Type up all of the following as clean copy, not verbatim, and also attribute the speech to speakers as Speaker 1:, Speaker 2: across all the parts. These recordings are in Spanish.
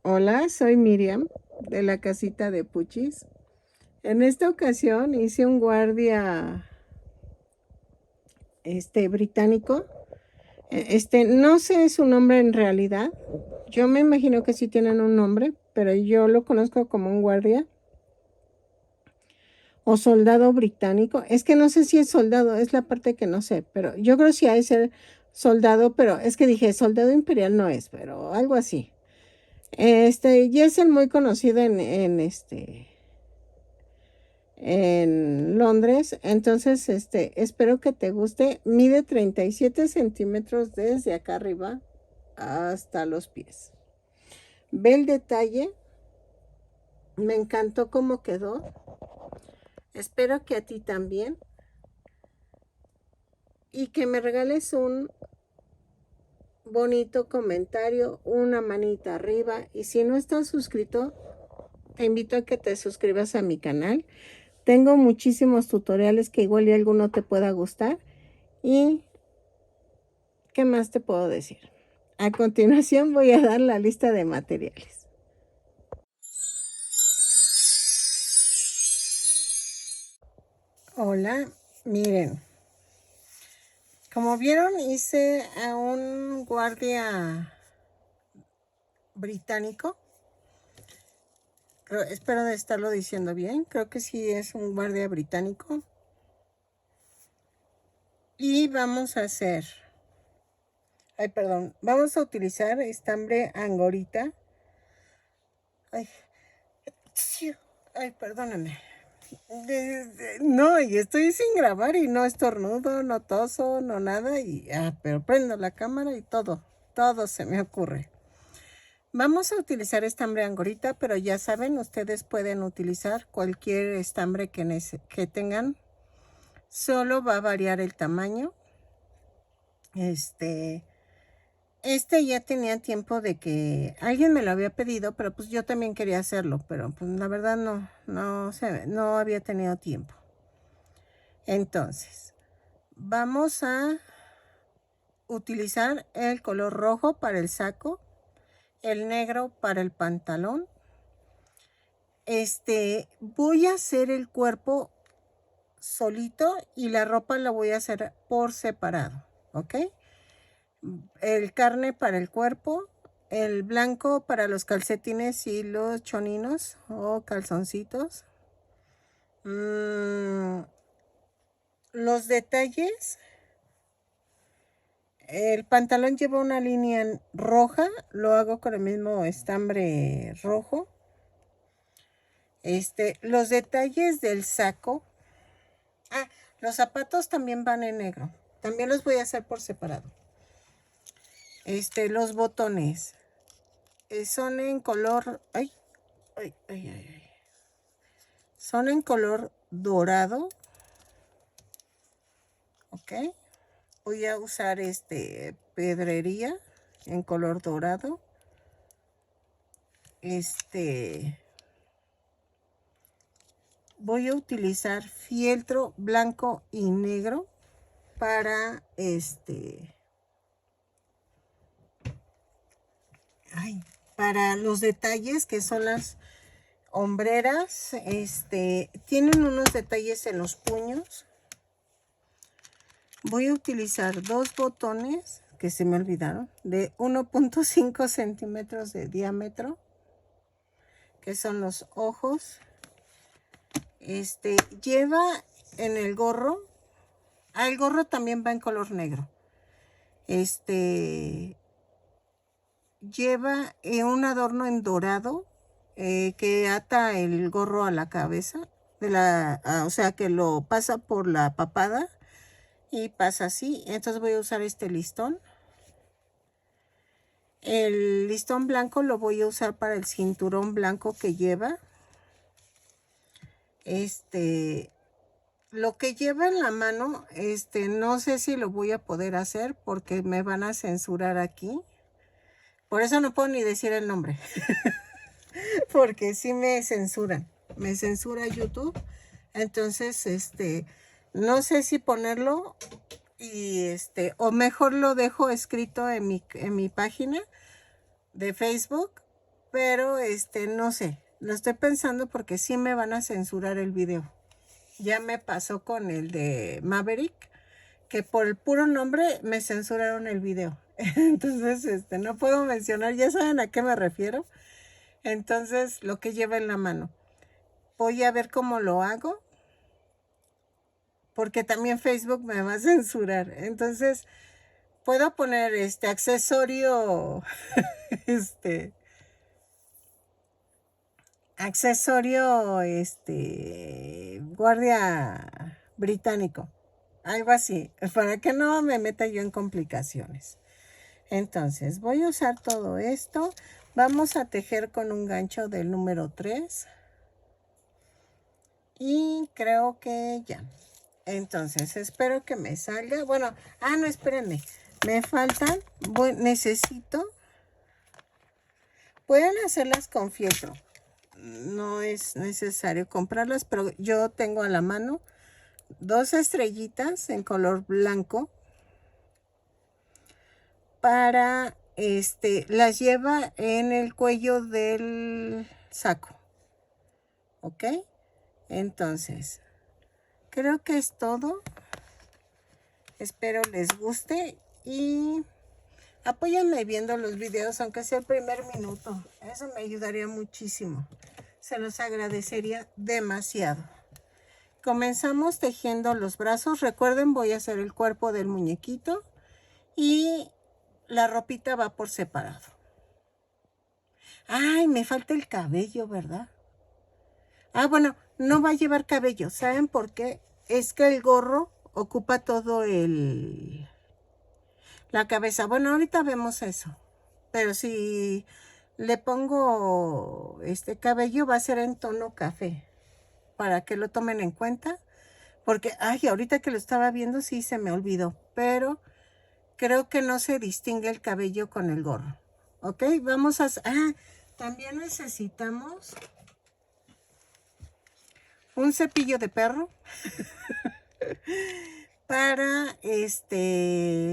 Speaker 1: Hola, soy Miriam de la casita de Puchis. En esta ocasión hice un guardia británico. No sé su nombre en realidad. Yo me imagino que sí tienen un nombre, pero yo lo conozco como un guardia o soldado británico. Es que no sé si es soldado, es la parte que no sé, pero yo creo que sí ha de ser soldado, pero es que dije soldado imperial no es, pero algo así. Y es el muy conocido en Londres. Entonces, espero que te guste. Mide 37 centímetros desde acá arriba hasta los pies. Ve el detalle. Me encantó cómo quedó. Espero que a ti también. Y que me regales un bonito comentario, una manita arriba. Y si no estás suscrito, te invito a que te suscribas a mi canal. Tengo muchísimos tutoriales que igual y alguno te pueda gustar. Y ¿qué más te puedo decir? A continuación voy a dar la lista de materiales. Hola, miren. Como vieron, hice a un guardia británico. Espero de estarlo diciendo bien. Creo que sí es un guardia británico. Y vamos a hacer... Ay, perdón. Vamos a utilizar estambre angorita. Ay, perdóname. No, y estoy sin grabar y no estornudo, no toso, no nada. Pero prendo la cámara y todo se me ocurre. Vamos a utilizar estambre angorita, pero ya saben, ustedes pueden utilizar cualquier estambre que tengan. Solo va a variar el tamaño. Ya tenía tiempo de que alguien me lo había pedido, pero pues yo también quería hacerlo, pero pues la verdad no había tenido tiempo. Entonces, vamos a utilizar el color rojo para el saco, el negro para el pantalón. Voy a hacer el cuerpo solito y la ropa la voy a hacer por separado, ¿ok? El carne para el cuerpo, el blanco para los calcetines y los choninos o calzoncitos. Los detalles. El pantalón lleva una línea roja, lo hago con el mismo estambre rojo. Los detalles del saco. Los zapatos también van en negro. También los voy a hacer por separado. Los botones son en color, son en color dorado. Ok. Voy a usar pedrería en color dorado. Voy a utilizar fieltro blanco y negro para para los detalles que son las hombreras. Tienen unos detalles en los puños. Voy a utilizar dos botones que se me olvidaron, de 1.5 centímetros de diámetro, que son los ojos. Lleva en el gorro. El gorro también va en color negro. Lleva un adorno en dorado que ata el gorro a la cabeza, o sea que lo pasa por la papada y pasa así. Entonces voy a usar este listón. El listón blanco lo voy a usar para el cinturón blanco que lleva. Lo que lleva en la mano, no sé si lo voy a poder hacer porque me van a censurar aquí. Por eso no puedo ni decir el nombre. Porque sí me censuran. Me censura YouTube. Entonces, no sé si ponerlo o mejor lo dejo escrito en mi página de Facebook. pero no sé, lo estoy pensando porque sí me van a censurar el video. Ya me pasó con el de Maverick, que por el puro nombre me censuraron el video. Entonces, no puedo mencionar, ya saben a qué me refiero. Entonces, lo que lleva en la mano. Voy a ver cómo lo hago, porque también Facebook me va a censurar. Entonces, puedo poner accesorio, guardia británico, algo así, para que no me meta yo en complicaciones. Entonces, voy a usar todo esto. Vamos a tejer con un gancho del número 3. Y creo que ya. Entonces, espero que me salga. Bueno, no, espérenme. Me faltan, necesito. Pueden hacerlas con fieltro. No es necesario comprarlas, pero yo tengo a la mano 2 estrellitas en color blanco para, las lleva en el cuello del saco. ¿Ok? Entonces, creo que es todo. Espero les guste y apóyenme viendo los videos, aunque sea el primer minuto. Eso me ayudaría muchísimo. Se los agradecería demasiado. Comenzamos tejiendo los brazos. Recuerden, voy a hacer el cuerpo del muñequito y la ropita va por separado. Ay, me falta el cabello, ¿verdad? Bueno, no va a llevar cabello. ¿Saben por qué? Es que el gorro ocupa todo la cabeza. Bueno, ahorita vemos eso. Pero si le pongo este cabello, va a ser en tono café. Para que lo tomen en cuenta. Porque, ahorita que lo estaba viendo, sí se me olvidó. Pero creo que no se distingue el cabello con el gorro. ¿Ok? Vamos a... también necesitamos un cepillo de perro para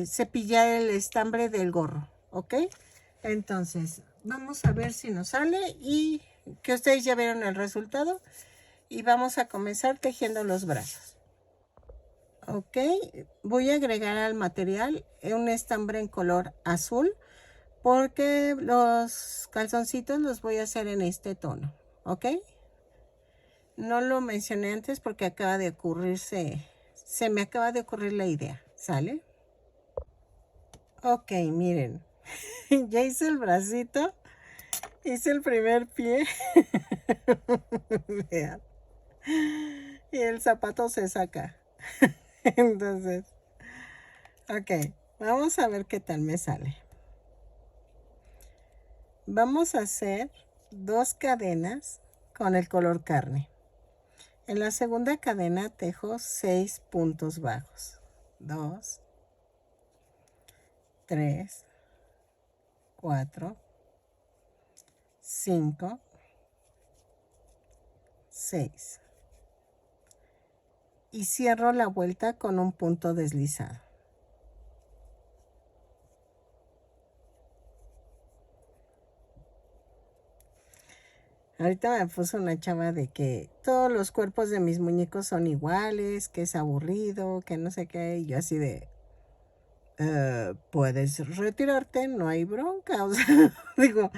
Speaker 1: cepillar el estambre del gorro. ¿Ok? Entonces, vamos a ver si nos sale y que ustedes ya vieron el resultado. Y vamos a comenzar tejiendo los brazos. Ok, voy a agregar al material un estambre en color azul porque los calzoncitos los voy a hacer en este tono. Ok, no lo mencioné antes porque acaba de ocurrirse, se me acaba de ocurrir la idea. ¿Sale? Ok, miren, ya hice el bracito, hice el primer pie. Vean. Y el zapato se saca. Entonces, ok, vamos a ver qué tal me sale. Vamos a hacer 2 cadenas con el color carne. En la segunda cadena tejo 6 puntos bajos. 2, 3, 4, 5, 6. Y cierro la vuelta con un punto deslizado. Ahorita me puso una chava de que todos los cuerpos de mis muñecos son iguales, que es aburrido, que no sé qué. Y yo así de, puedes retirarte, no hay bronca. O sea, digo,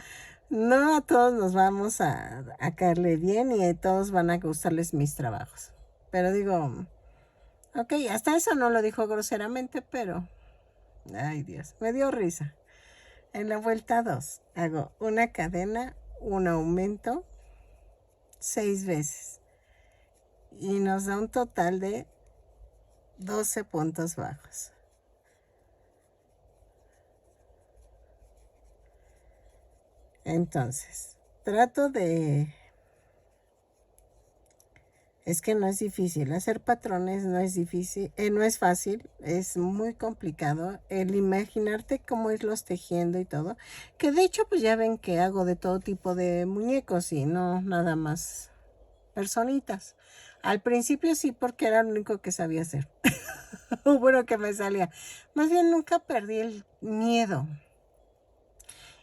Speaker 1: no a todos nos vamos a caerle bien y a todos van a gustarles mis trabajos. Pero digo, ok, hasta eso no lo dijo groseramente, pero, ay Dios, me dio risa. En la vuelta 2 hago una cadena, un aumento, 6 veces. Y nos da un total de 12 puntos bajos. Entonces, trato de... Es que no es difícil, hacer patrones no es difícil, no es fácil, es muy complicado el imaginarte cómo irlos tejiendo y todo, que de hecho pues ya ven que hago de todo tipo de muñecos y no nada más personitas. Al principio sí, porque era lo único que sabía hacer, bueno, que me salía. Más bien nunca perdí el miedo.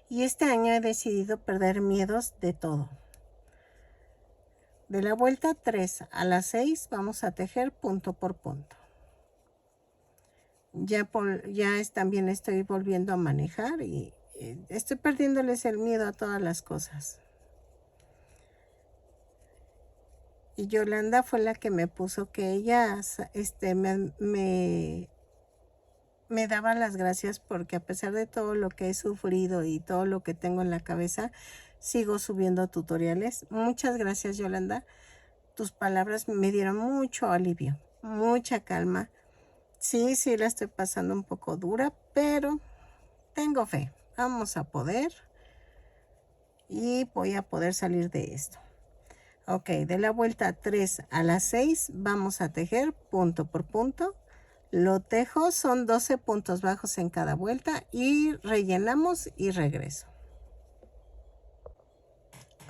Speaker 1: Y este año he decidido perder miedos de todo. De la vuelta 3 a la 6 vamos a tejer punto por punto. También estoy volviendo a manejar y estoy perdiéndoles el miedo a todas las cosas. Y Yolanda fue la que me puso que ella me daba las gracias porque a pesar de todo lo que he sufrido y todo lo que tengo en la cabeza, sigo subiendo tutoriales. Muchas gracias, Yolanda. Tus palabras me dieron mucho alivio, mucha calma. Sí, la estoy pasando un poco dura, pero tengo fe. Vamos a poder y voy a poder salir de esto. Ok, de la vuelta 3 a la 6 vamos a tejer punto por punto. Lo tejo, son 12 puntos bajos en cada vuelta y rellenamos y regreso.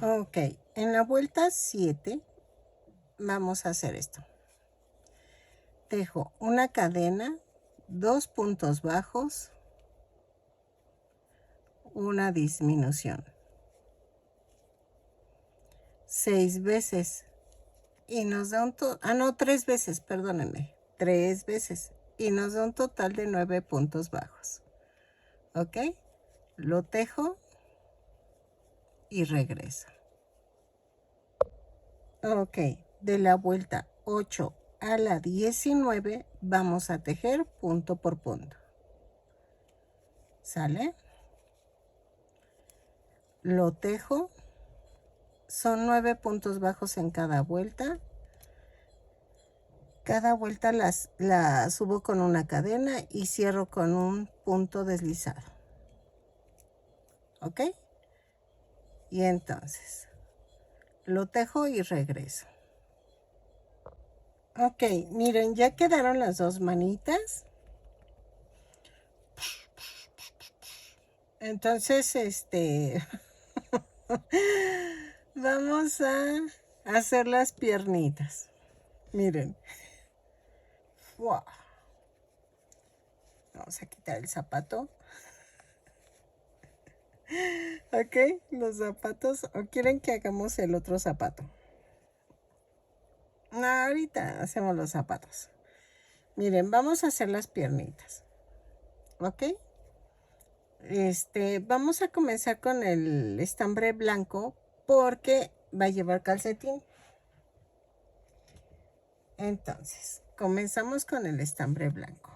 Speaker 1: Ok, en la vuelta 7 vamos a hacer esto. Tejo una cadena, 2 puntos bajos, una disminución. 6 veces y nos da un total, 3 veces, perdónenme, 3 veces y nos da un total de 9 puntos bajos. Ok, lo tejo y regreso. Ok, de la vuelta 8 a la 19 vamos a tejer punto por punto. ¿Sale? Lo tejo. Son 9 puntos bajos en cada vuelta. Cada vuelta la subo con una cadena y cierro con un punto deslizado. ¿Ok? Y entonces lo tejo y regreso. Ok, miren, ya quedaron las dos manitas. Entonces, vamos a hacer las piernitas. Miren. Wow. Vamos a quitar el zapato. Ok, los zapatos. ¿O quieren que hagamos el otro zapato? No, ahorita hacemos los zapatos. Miren, vamos a hacer las piernitas. ¿Ok? Vamos a comenzar con el estambre blanco porque va a llevar calcetín. Entonces, comenzamos con el estambre blanco.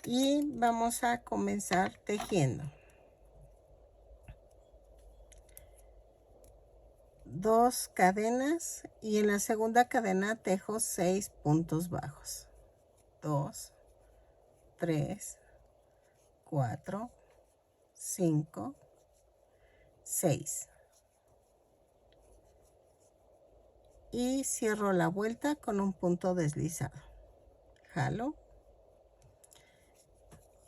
Speaker 1: Y vamos a comenzar tejiendo. 2 cadenas y en la segunda cadena tejo 6 puntos bajos. 2, 3, 4, 5, 6. Y cierro la vuelta con un punto deslizado. Jalo.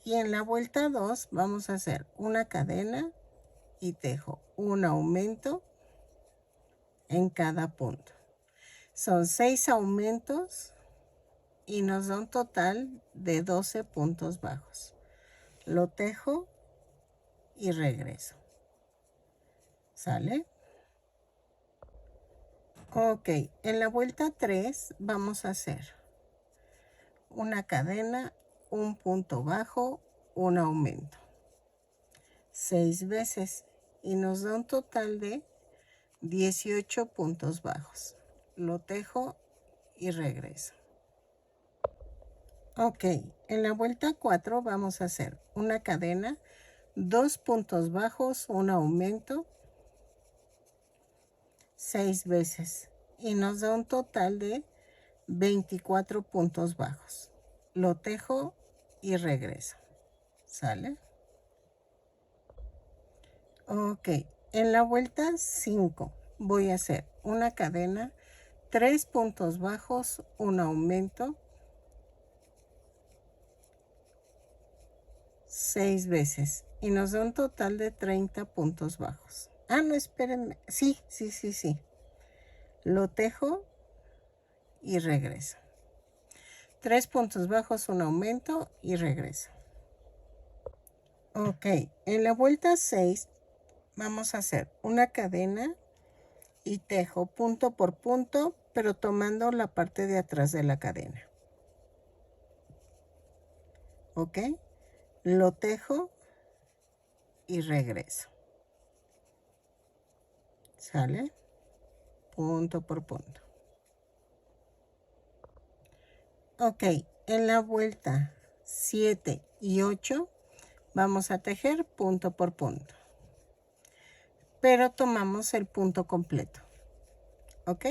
Speaker 1: Y en la vuelta 2 vamos a hacer una cadena y tejo un aumento en cada punto. Son 6 aumentos y nos da un total de 12 puntos bajos. Lo tejo y regreso. ¿Sale? Ok, en la vuelta 3 vamos a hacer una cadena, un punto bajo, un aumento. 6 veces y nos da un total de 18 puntos bajos. Lo tejo y regreso. Ok, en la vuelta 4 vamos a hacer una cadena, 2 puntos bajos, un aumento, 6 veces y nos da un total de 24 puntos bajos. Lo tejo y regreso. ¿Sale? Ok, en la vuelta 5 voy a hacer una cadena, 3 puntos bajos, un aumento, 6 veces y nos da un total de 30 puntos bajos. No, espérenme. Sí. Lo tejo y regreso. 3 puntos bajos, un aumento y regreso. Ok, en la vuelta 6 vamos a hacer una cadena y tejo punto por punto, pero tomando la parte de atrás de la cadena. Ok, lo tejo y regreso. ¿Sale? Punto por punto. Ok, en la vuelta 7 y 8 vamos a tejer punto por punto, pero tomamos el punto completo. ¿Ok?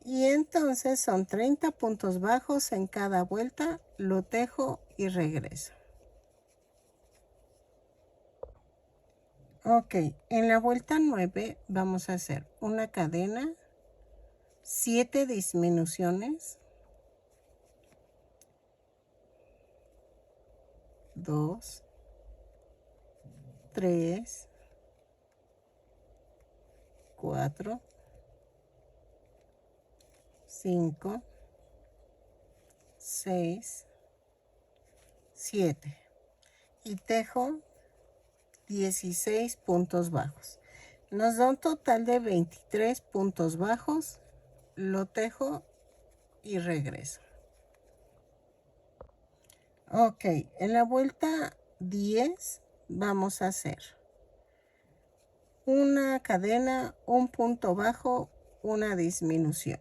Speaker 1: Y entonces son 30 puntos bajos en cada vuelta, lo tejo y regreso. Ok, en la vuelta 9 vamos a hacer una cadena, 7 disminuciones, 2, 3, 4, 5, 6, 7 y tejo 16 puntos bajos. Nos da un total de 23 puntos bajos, lo tejo y regreso. Ok, en la vuelta 10 vamos a hacer una cadena, un punto bajo, una disminución.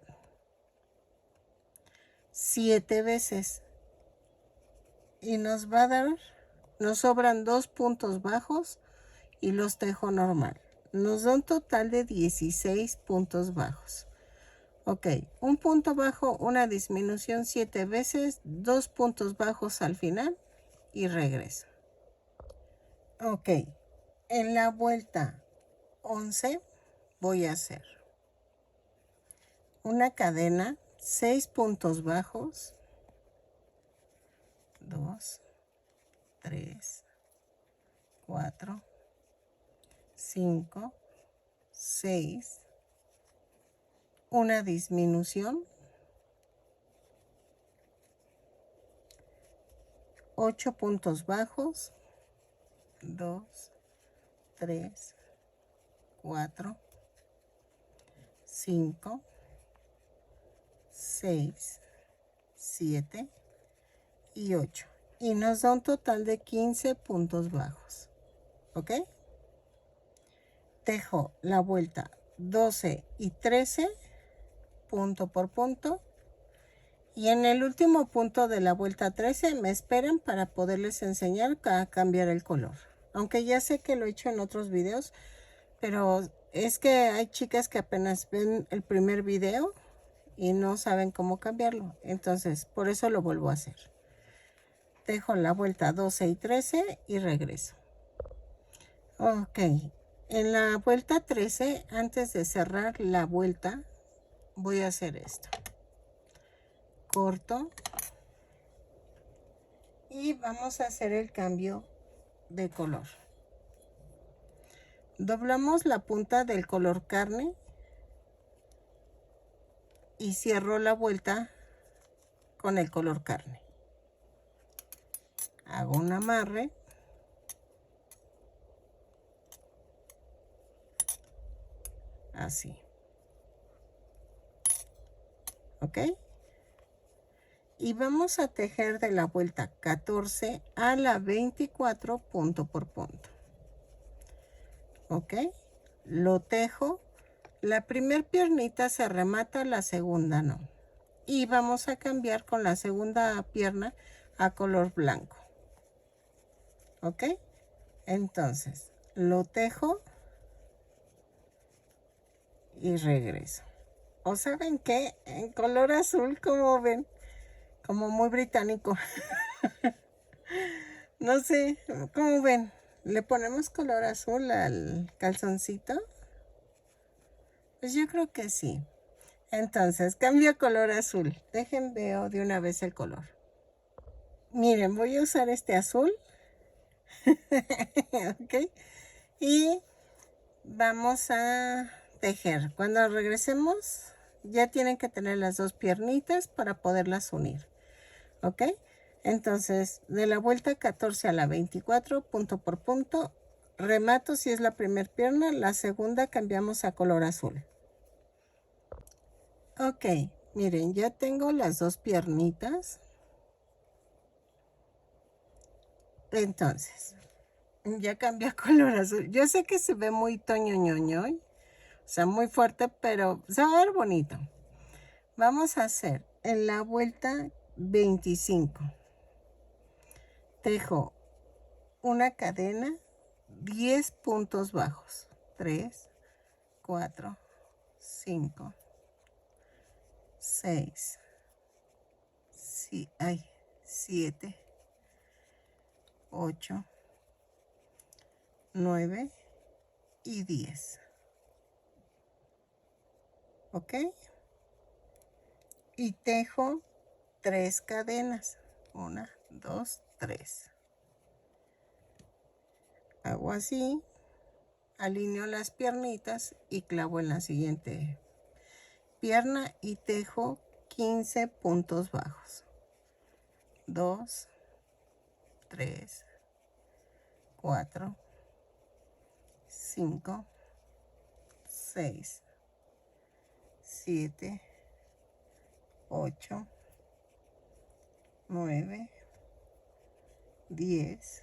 Speaker 1: 7 veces. Y nos va a dar, nos sobran 2 puntos bajos y los tejo normal. Nos da un total de 16 puntos bajos. Ok, un punto bajo, una disminución 7 veces, 2 puntos bajos al final y regreso. Ok, en la vuelta 11 voy a hacer una cadena, 6 puntos bajos, 2, 3, 4, 5, 6, una disminución, 8 puntos bajos, 2, 3, 4, 5, 6, 7 y 8. Y nos da un total de 15 puntos bajos. ¿Ok? Tejo la vuelta 12 y 13, punto por punto. Y en el último punto de la vuelta 13 me esperan para poderles enseñar a cambiar el color. Aunque ya sé que lo he hecho en otros videos, pero es que hay chicas que apenas ven el primer video y no saben cómo cambiarlo. Entonces, por eso lo vuelvo a hacer. Tejo la vuelta 12 y 13 y regreso. Ok, en la vuelta 13, antes de cerrar la vuelta, voy a hacer esto. Corto y vamos a hacer el cambio de color. Doblamos la punta del color carne y cierro la vuelta con el color carne. Hago un amarre. Así. ¿Ok? Y vamos a tejer de la vuelta 14 a la 24 punto por punto. ¿Ok? Lo tejo. La primer piernita se remata, la segunda no. Y vamos a cambiar con la segunda pierna a color blanco. ¿Ok? Entonces, lo tejo y regreso. ¿O saben qué? En color azul, como ven, como muy británico. No sé, ¿cómo ven? ¿Le ponemos color azul al calzoncito? Pues yo creo que sí. Entonces, cambio a color azul. Dejen veo de una vez el color. Miren, voy a usar este azul. ¿Ok? Y vamos a tejer. Cuando regresemos, ya tienen que tener las dos piernitas para poderlas unir. ¿Ok? Entonces, de la vuelta 14 a la 24, punto por punto, remato si es la primera pierna, la segunda cambiamos a color azul. Ok, miren, ya tengo las dos piernitas. Entonces, ya cambié a color azul. Yo sé que se ve muy toñoñoño, o sea, muy fuerte, pero se va a ver bonito. Vamos a hacer en la vuelta 25. Tejo una cadena, 10 puntos bajos. 3, 4, 5, 6, 7, 8, 9 y 10. ¿Ok? Y tejo 3 cadenas. 1, 2, 3. Hago así, alineo las piernitas y clavo en la siguiente pierna y tejo 15 puntos bajos. 2, 3, 4, 5, 6, 7, 8, 9, 10,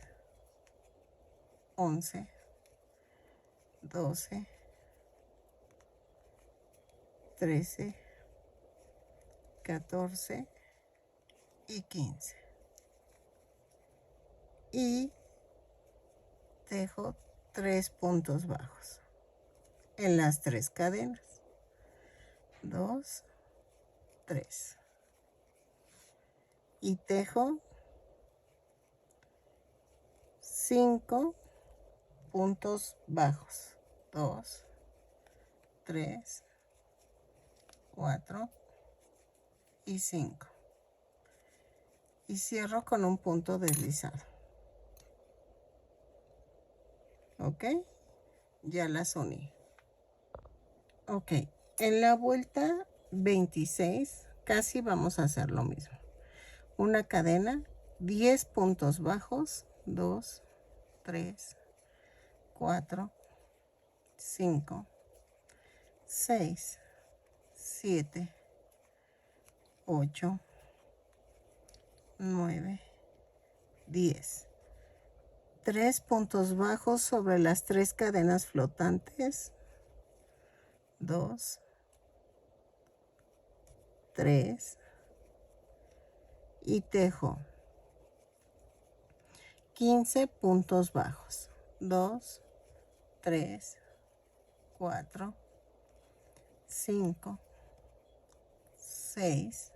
Speaker 1: 11, 12, 13, 14 y 15. Y tejo 3 puntos bajos en las 3 cadenas. 2, 3. Y tejo 5 puntos bajos. 2, 3, 4 y 5. Y cierro con un punto deslizado. ¿Ok? Ya las uní. Ok, en la vuelta 26 casi vamos a hacer lo mismo. Una cadena, 10 puntos bajos, 2, 3, 4, 5, 6, 7, 8, 9, 10. 3 puntos bajos sobre las 3 cadenas flotantes. 2, 3 y tejo 15 puntos bajos. 2, 3, 4, 5, 6,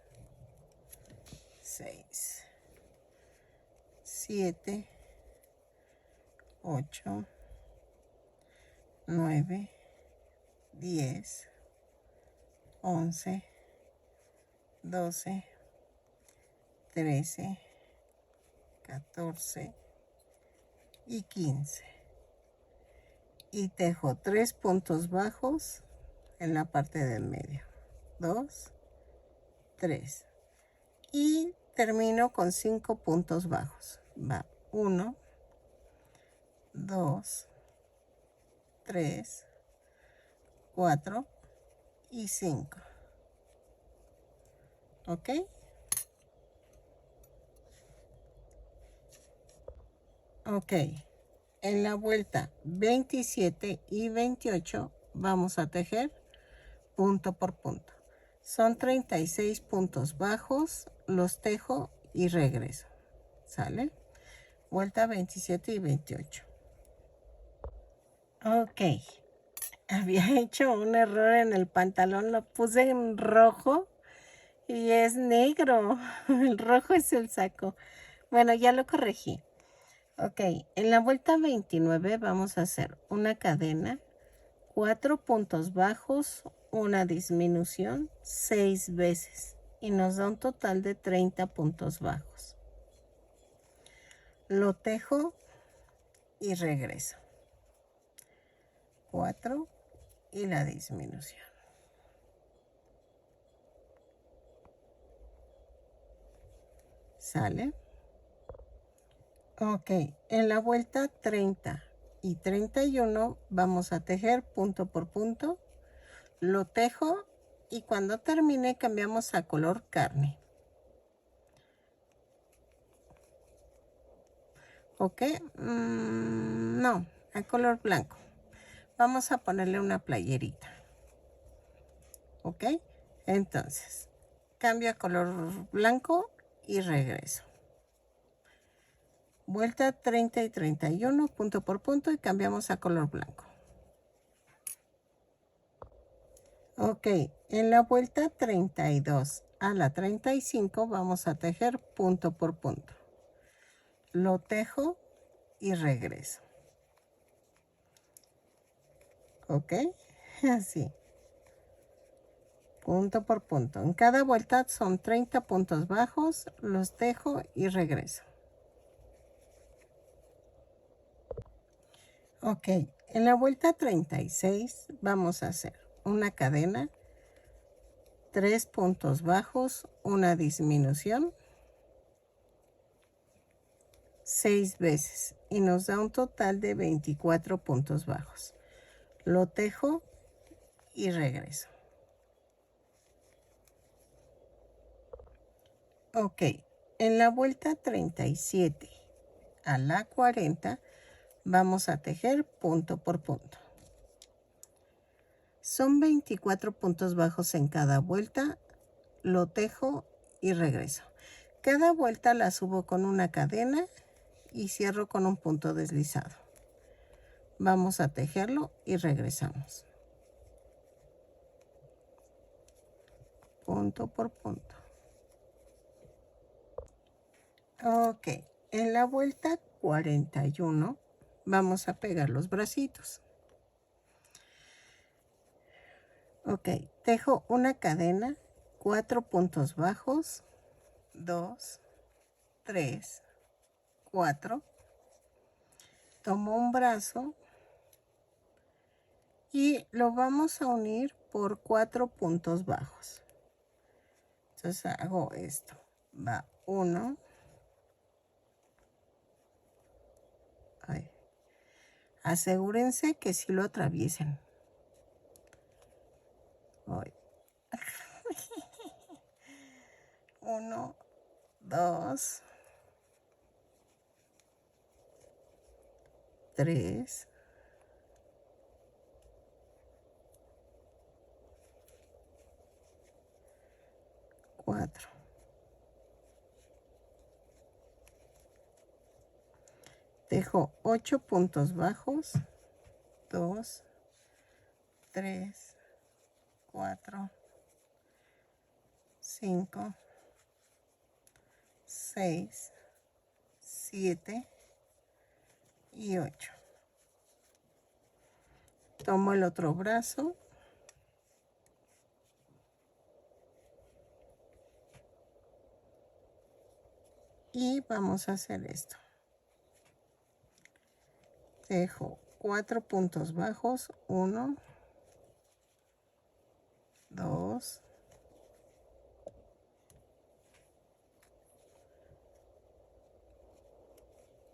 Speaker 1: 7, 8, 9, 10, 11, 12, 13, 14 y 15. Y tejo 3 puntos bajos en la parte del medio. 2, 3. Y termino con 5 puntos bajos. Va 1, 2, 3, 4 y 5. ¿Ok? Ok. En la vuelta 27 y 28 vamos a tejer punto por punto. Son 36 puntos bajos, los tejo y regreso. ¿Sale? Vuelta 27 y 28. Ok. Había hecho un error en el pantalón, lo puse en rojo y es negro. El rojo es el saco. Bueno, ya lo corregí. Ok, en la vuelta 29 vamos a hacer una cadena, 4 puntos bajos, una disminución 6 veces y nos da un total de 30 puntos bajos. Lo tejo y regreso. 4 y la disminución. ¿Sale? Ok, en la vuelta 30 y 31 vamos a tejer punto por punto. Lo tejo y cuando termine cambiamos a color carne. Ok, no, a color blanco. Vamos a ponerle una playerita. Ok, entonces cambio a color blanco y regreso. Vuelta 30 y 31, punto por punto, y cambiamos a color blanco. Ok, en la vuelta 32 a la 35 vamos a tejer punto por punto. Lo tejo y regreso. Ok, así. Punto por punto. En cada vuelta son 30 puntos bajos, los tejo y regreso. Ok, en la vuelta 36 vamos a hacer una cadena, 3 puntos bajos, una disminución, 6 veces y nos da un total de 24 puntos bajos. Lo tejo y regreso. Ok, en la vuelta 37 a la 40 vamos a tejer punto por punto. Son 24 puntos bajos en cada vuelta, lo tejo y regreso. Cada vuelta la subo con una cadena y cierro con un punto deslizado. Vamos a tejerlo y regresamos. Punto por punto. Ok, en la vuelta 41 vamos a pegar los bracitos. Ok, tejo una cadena, 4 puntos bajos, 2, 3, 4. Tomo un brazo y lo vamos a unir por 4 puntos bajos. Entonces hago esto. Va 1. Asegúrense que sí lo atraviesen. 1, 2, 3, 4. Dejo 8 puntos bajos. 2, 3, 4, 5, 6, 7 y 8. Tomo el otro brazo. Y vamos a hacer esto. Dejo 4 puntos bajos. 1, 2,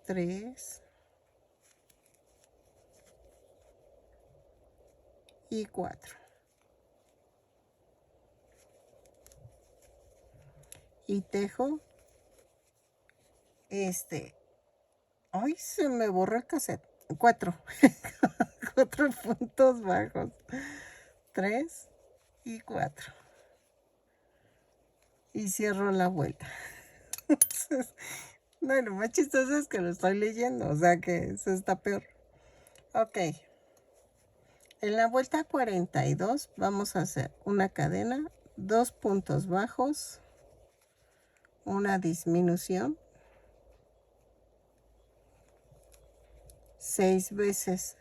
Speaker 1: 3 y 4. Y tejo ay, se me borró el cassette. 4. 4 puntos bajos. 3 y 4. Y cierro la vuelta. No, lo más chistoso es que lo estoy leyendo, o sea que eso está peor. Ok. En la vuelta 42 vamos a hacer una cadena, 2 puntos bajos, una disminución, 6 veces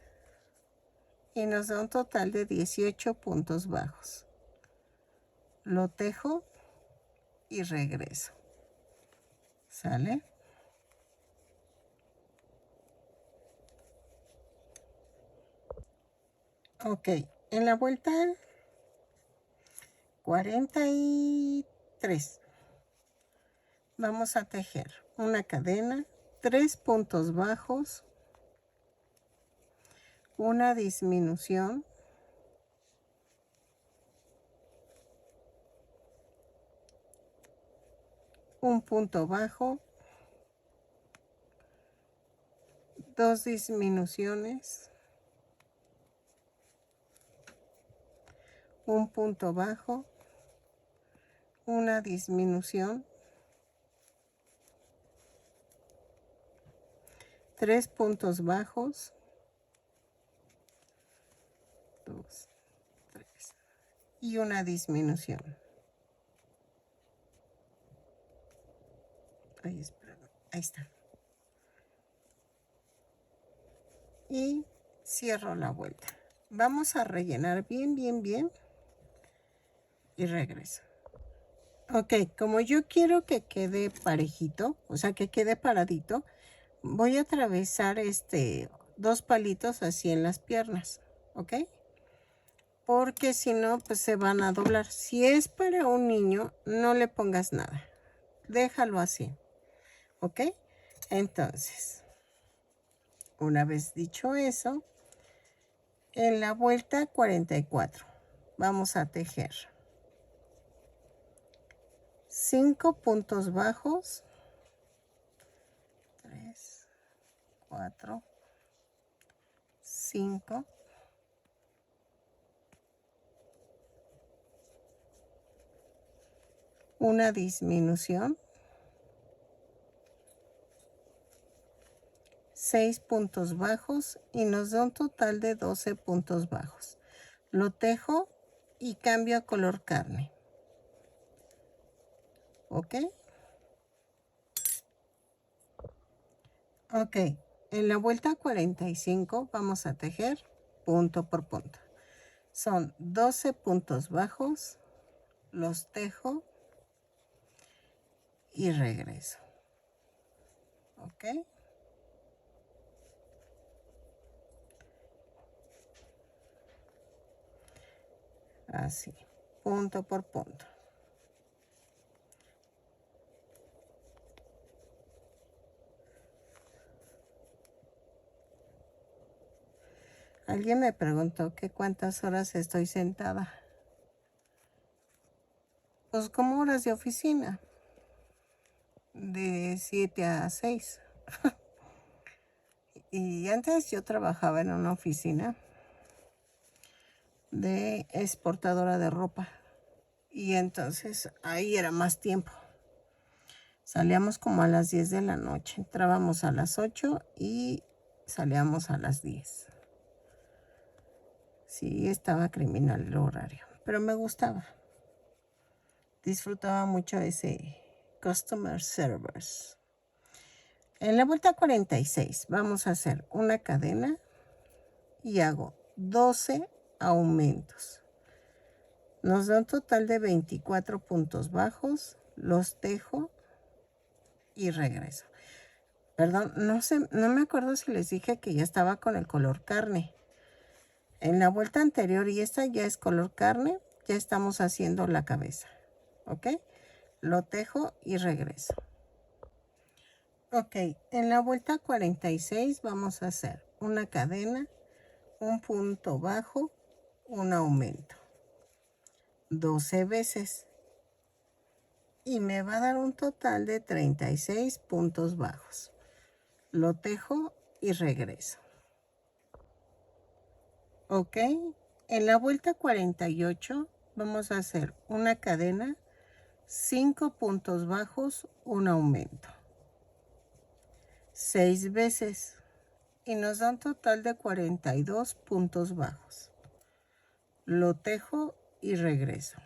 Speaker 1: y nos da un total de 18 puntos bajos. Lo tejo y regreso. ¿Sale? Ok, en la vuelta 43 vamos a tejer una cadena, 3 puntos bajos, una disminución, un punto bajo, 2 disminuciones, un punto bajo, una disminución, 3 puntos bajos, 2, 3 y una disminución. Ahí está. Y cierro la vuelta. Vamos a rellenar bien y regreso. Ok, como yo quiero que quede parejito, o sea que quede paradito, voy a atravesar 2 palitos así en las piernas, ¿ok? Porque si no, pues se van a doblar. Si es para un niño, no le pongas nada. Déjalo así, ¿ok? Entonces, una vez dicho eso, en la vuelta 44 vamos a tejer 5 puntos bajos, 3, 4, 5, una disminución, 6 puntos bajos y nos da un total de 12 puntos bajos. Lo tejo y cambio a color carne. ¿Ok? Ok, en la vuelta 45 vamos a tejer punto por punto. Son 12 puntos bajos, los tejo y regreso. ¿Ok? Así, punto por punto. Alguien me preguntó que cuántas horas estoy sentada. Pues como horas de oficina, de 7 a 6. Y antes yo trabajaba en una oficina de exportadora de ropa. Y entonces ahí era más tiempo. Salíamos como a las 10 de la noche. Entrábamos a las 8 y salíamos a las 10. Sí, estaba criminal el horario, pero me gustaba. Disfrutaba mucho ese customer service. En la vuelta 46 vamos a hacer una cadena y hago 12 aumentos. Nos da un total de 24 puntos bajos, los tejo y regreso. Perdón, no me acuerdo si les dije que ya estaba con el color carne. En la vuelta anterior y esta ya es color carne, ya estamos haciendo la cabeza. ¿Ok? Lo tejo y regreso. Ok, en la vuelta 46 vamos a hacer una cadena, un punto bajo, un aumento. 12 veces. Y me va a dar un total de 36 puntos bajos. Lo tejo y regreso. Ok, en la vuelta 48 vamos a hacer una cadena, 5 puntos bajos, un aumento. 6 veces. Y nos da un total de 42 puntos bajos. Lo tejo y regreso.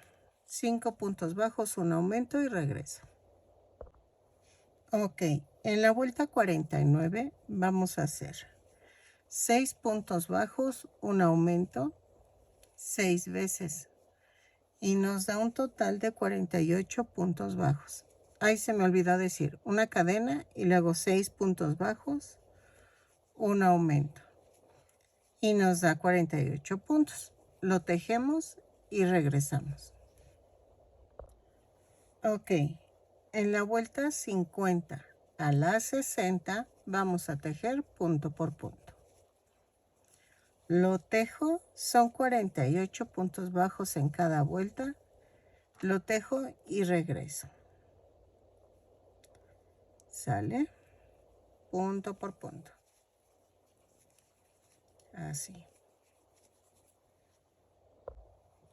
Speaker 1: 5 puntos bajos, un aumento y regreso. Ok, en la vuelta 49 vamos a hacer 6 puntos bajos, un aumento, 6 veces. Y nos da un total de 48 puntos bajos. Ahí se me olvidó decir, una cadena y luego 6 puntos bajos, un aumento. Y nos da 48 puntos. Lo tejemos y regresamos. Ok, en la vuelta 50 a las 60 vamos a tejer punto por punto. Lo tejo, son 48 puntos bajos en cada vuelta. Lo tejo y regreso. Sale punto por punto. Así.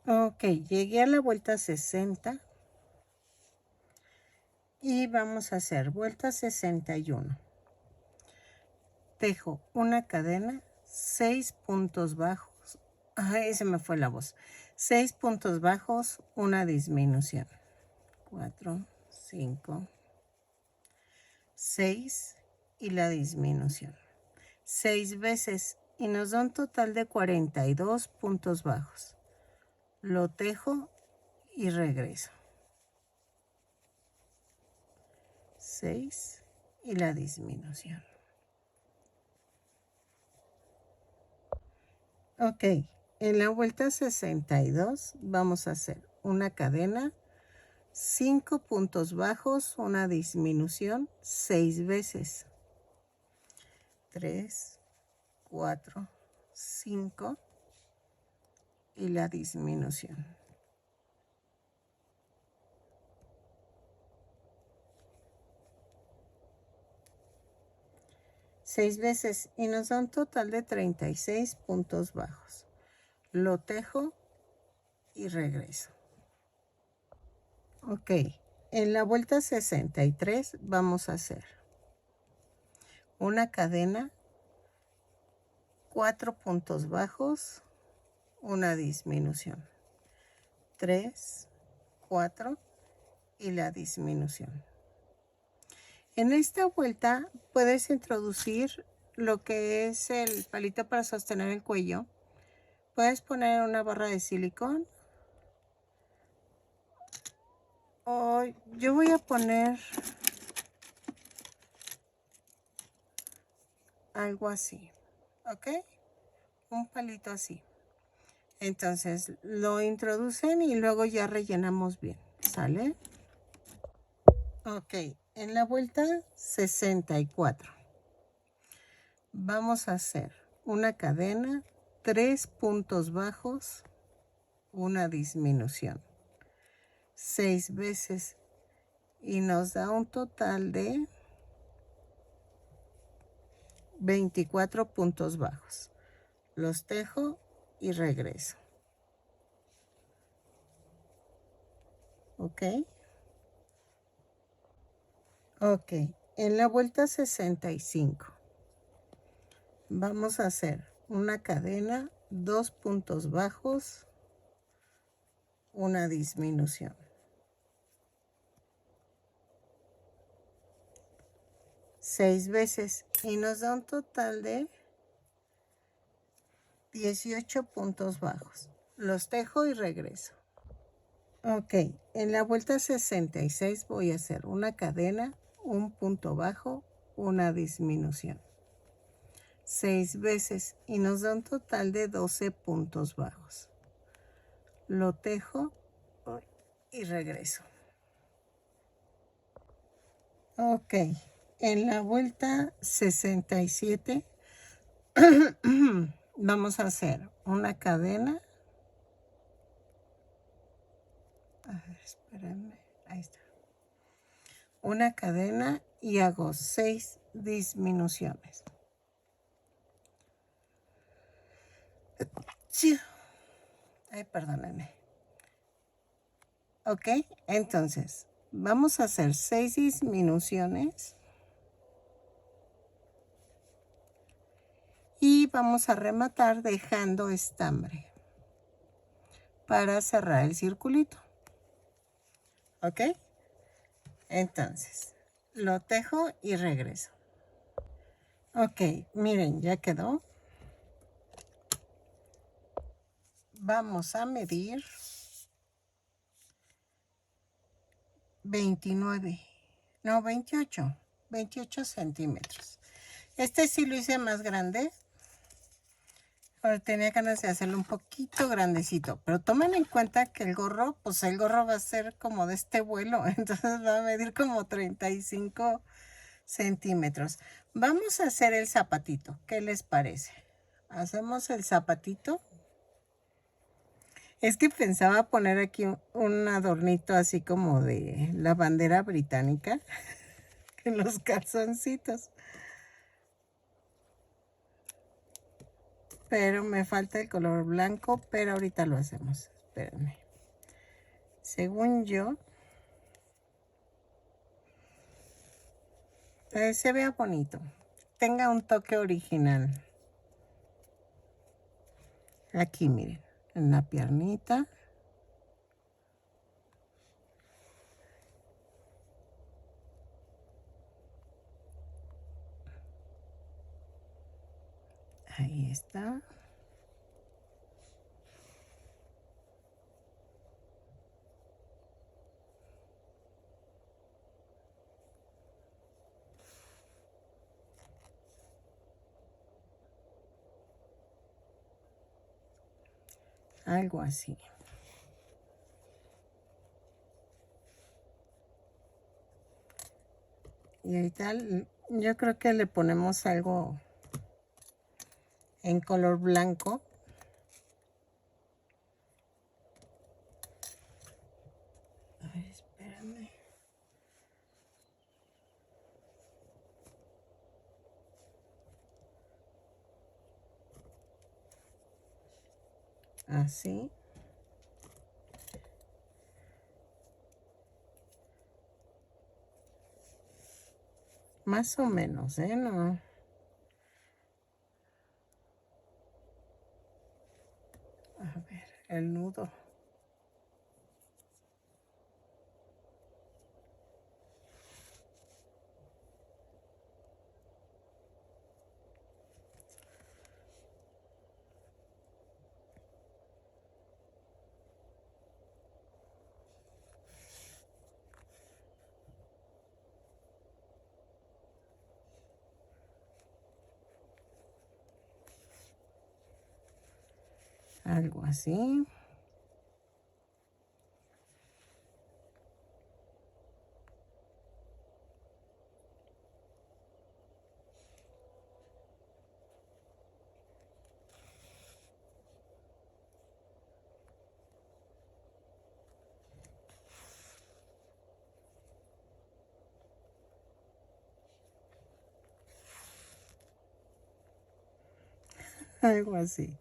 Speaker 1: Ok, llegué a la vuelta 60. Y vamos a hacer vuelta 61. Tejo una cadena, 6 puntos bajos. Ay, se me fue la voz. 6 puntos bajos, una disminución. 4, 5, 6 y la disminución. 6 veces y nos da un total de 42 puntos bajos. Lo tejo y regreso. 6 y la disminución. Ok, en la vuelta 62 vamos a hacer una cadena, 5 puntos bajos, una disminución, 6 veces. 3, 4, 5 y la disminución. Seis veces y nos da un total de 36 puntos bajos. Lo tejo y regreso. Ok, en la vuelta 63 vamos a hacer una cadena, 4 puntos bajos, una disminución. 3, 4 y la disminución. En esta vuelta puedes introducir lo que es el palito para sostener el cuello. Puedes poner una barra de silicón. O yo voy a poner algo así, ¿ok? Un palito así. Entonces lo introducen y luego ya rellenamos bien, ¿sale? Ok, en la vuelta 64 vamos a hacer una cadena, 3 puntos bajos, una disminución, 6 veces y nos da un total de 24 puntos bajos. Los tejo y regreso. ¿Ok? Ok, en la vuelta 65 vamos a hacer una cadena, 2 puntos bajos, una disminución. 6 veces y nos da un total de 18 puntos bajos. Los tejo y regreso. Ok, en la vuelta 66 voy a hacer una cadena, un punto bajo, una disminución. 6 veces y nos da un total de 12 puntos bajos. Lo tejo y regreso. Ok, en la vuelta 67 vamos a hacer una cadena. A ver, espérenme, ahí está. Una cadena y hago 6 disminuciones. Ay, perdónenme. Ok, entonces vamos a hacer 6 disminuciones y vamos a rematar dejando estambre para cerrar el circulito. Ok, entonces lo tejo y regreso. Ok, miren, ya quedó. Vamos a medir 28 centímetros. Este sí lo hice más grande. Ahora tenía ganas de hacerlo un poquito grandecito, pero tomen en cuenta que el gorro, pues el gorro va a ser como de este vuelo, entonces va a medir como 35 centímetros. Vamos a hacer el zapatito. ¿Qué les parece? Hacemos el zapatito. Es que pensaba poner aquí un adornito así como de la bandera británica en los calzoncitos. Pero me falta el color blanco, pero ahorita lo hacemos. Espérenme. Según yo, se vea bonito. Tenga un toque original. Aquí, miren, en la piernita. Ahí está. Algo así. Y ahorita yo creo que le ponemos algo en color blanco. Ay, espérame. Así. Más o menos, No. A ver, el nudo. Algo así. Algo así.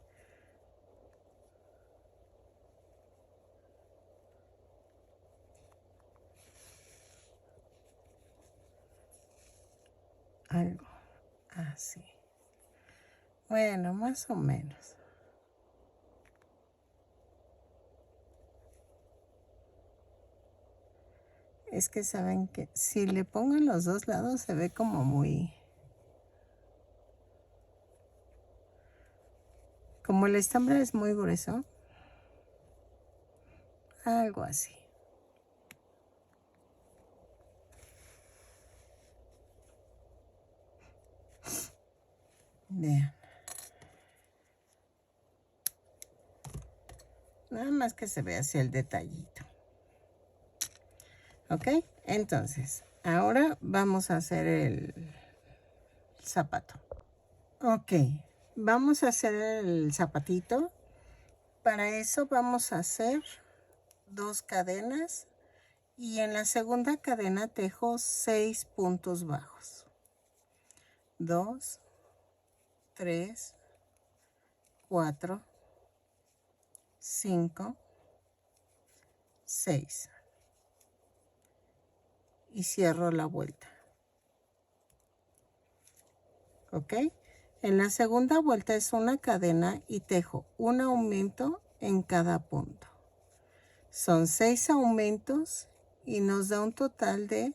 Speaker 1: Algo así. Bueno, más o menos. Es que saben que si le pongo en los dos lados se ve como muy... Como el estambre es muy grueso. Algo así. Vean. Nada más que se vea así el detallito. ¿Ok? Entonces, ahora vamos a hacer el zapato. Ok, vamos a hacer el zapatito. Para eso vamos a hacer 2 cadenas y en la segunda cadena tejo 6 puntos bajos. 2, 3, 4, 5, 6 y cierro la vuelta. ¿Ok? En la segunda vuelta es una cadena y tejo un aumento en cada punto. Son 6 aumentos y nos da un total de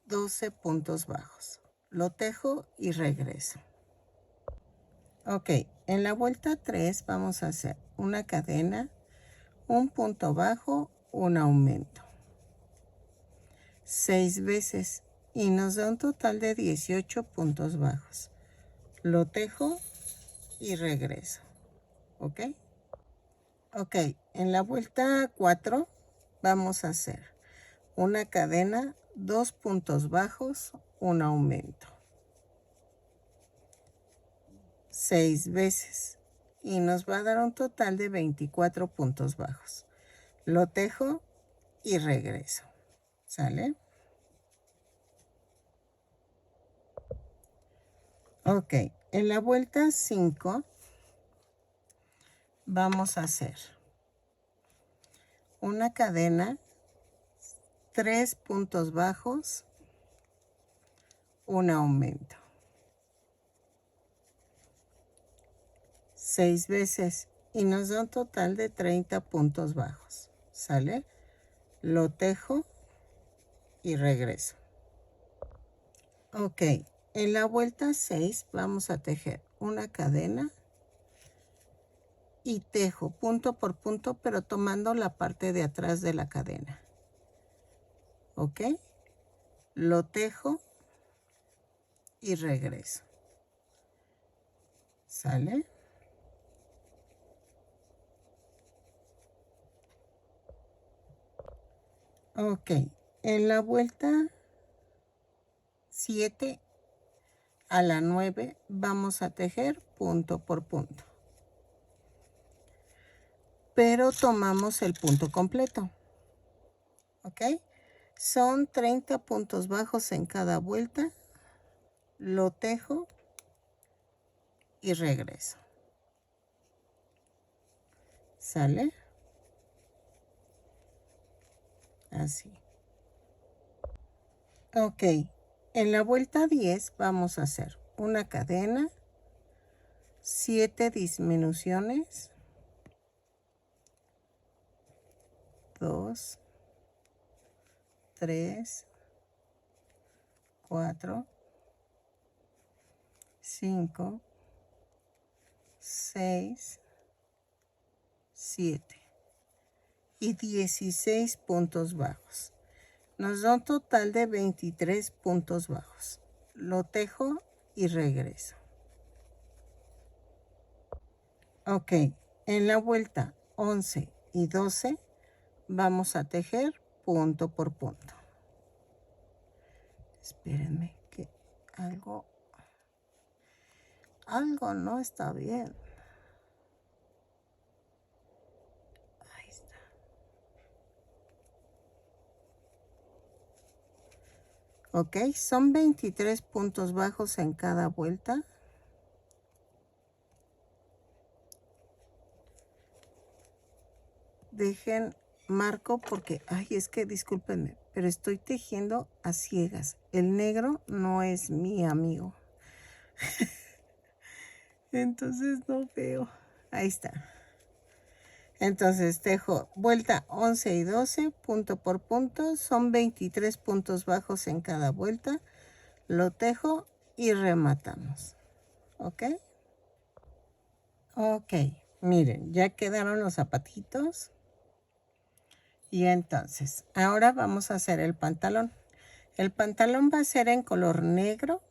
Speaker 1: 12 puntos bajos. Lo tejo y regreso. Ok, en la vuelta 3 vamos a hacer una cadena, un punto bajo, un aumento. 6 veces y nos da un total de 18 puntos bajos. Lo tejo y regreso. ¿Ok? Ok, en la vuelta 4 vamos a hacer una cadena, 2 puntos bajos, un aumento. 6 veces. Y nos va a dar un total de 24 puntos bajos. Lo tejo y regreso. ¿Sale? Ok. En la vuelta 5 vamos a hacer una cadena, 3 puntos bajos, un aumento. 6 veces y nos da un total de 30 puntos bajos. ¿Sale? Lo tejo y regreso. Ok, en la vuelta 6 vamos a tejer una cadena y tejo punto por punto, pero tomando la parte de atrás de la cadena. Ok, lo tejo y regreso. ¿Sale? Ok, en la vuelta 7 a la 9 vamos a tejer punto por punto, pero tomamos el punto completo. ¿Ok? Son 30 puntos bajos en cada vuelta. Lo tejo y regreso. ¿Sale? Así. Ok, en la vuelta 10 vamos a hacer una cadena, 7 disminuciones, 2, 3, 4, 5, 6, 7 y 16 puntos bajos. Nos da un total de 23 puntos bajos. Lo tejo y regreso. Ok, en la vuelta 11 y 12 vamos a tejer punto por punto. Espérenme que algo no está bien. Ahí está. Ok, son 23 puntos bajos en cada vuelta. Dejen marco porque, ay, es que discúlpenme, pero estoy tejiendo a ciegas. El negro no es mi amigo. Entonces no veo. Ahí está. Entonces tejo vuelta 11 y 12, punto por punto. Son 23 puntos bajos en cada vuelta. Lo tejo y rematamos. ¿Ok? Ok. Miren, ya quedaron los zapatitos. Y entonces, ahora vamos a hacer el pantalón. El pantalón va a ser en color negro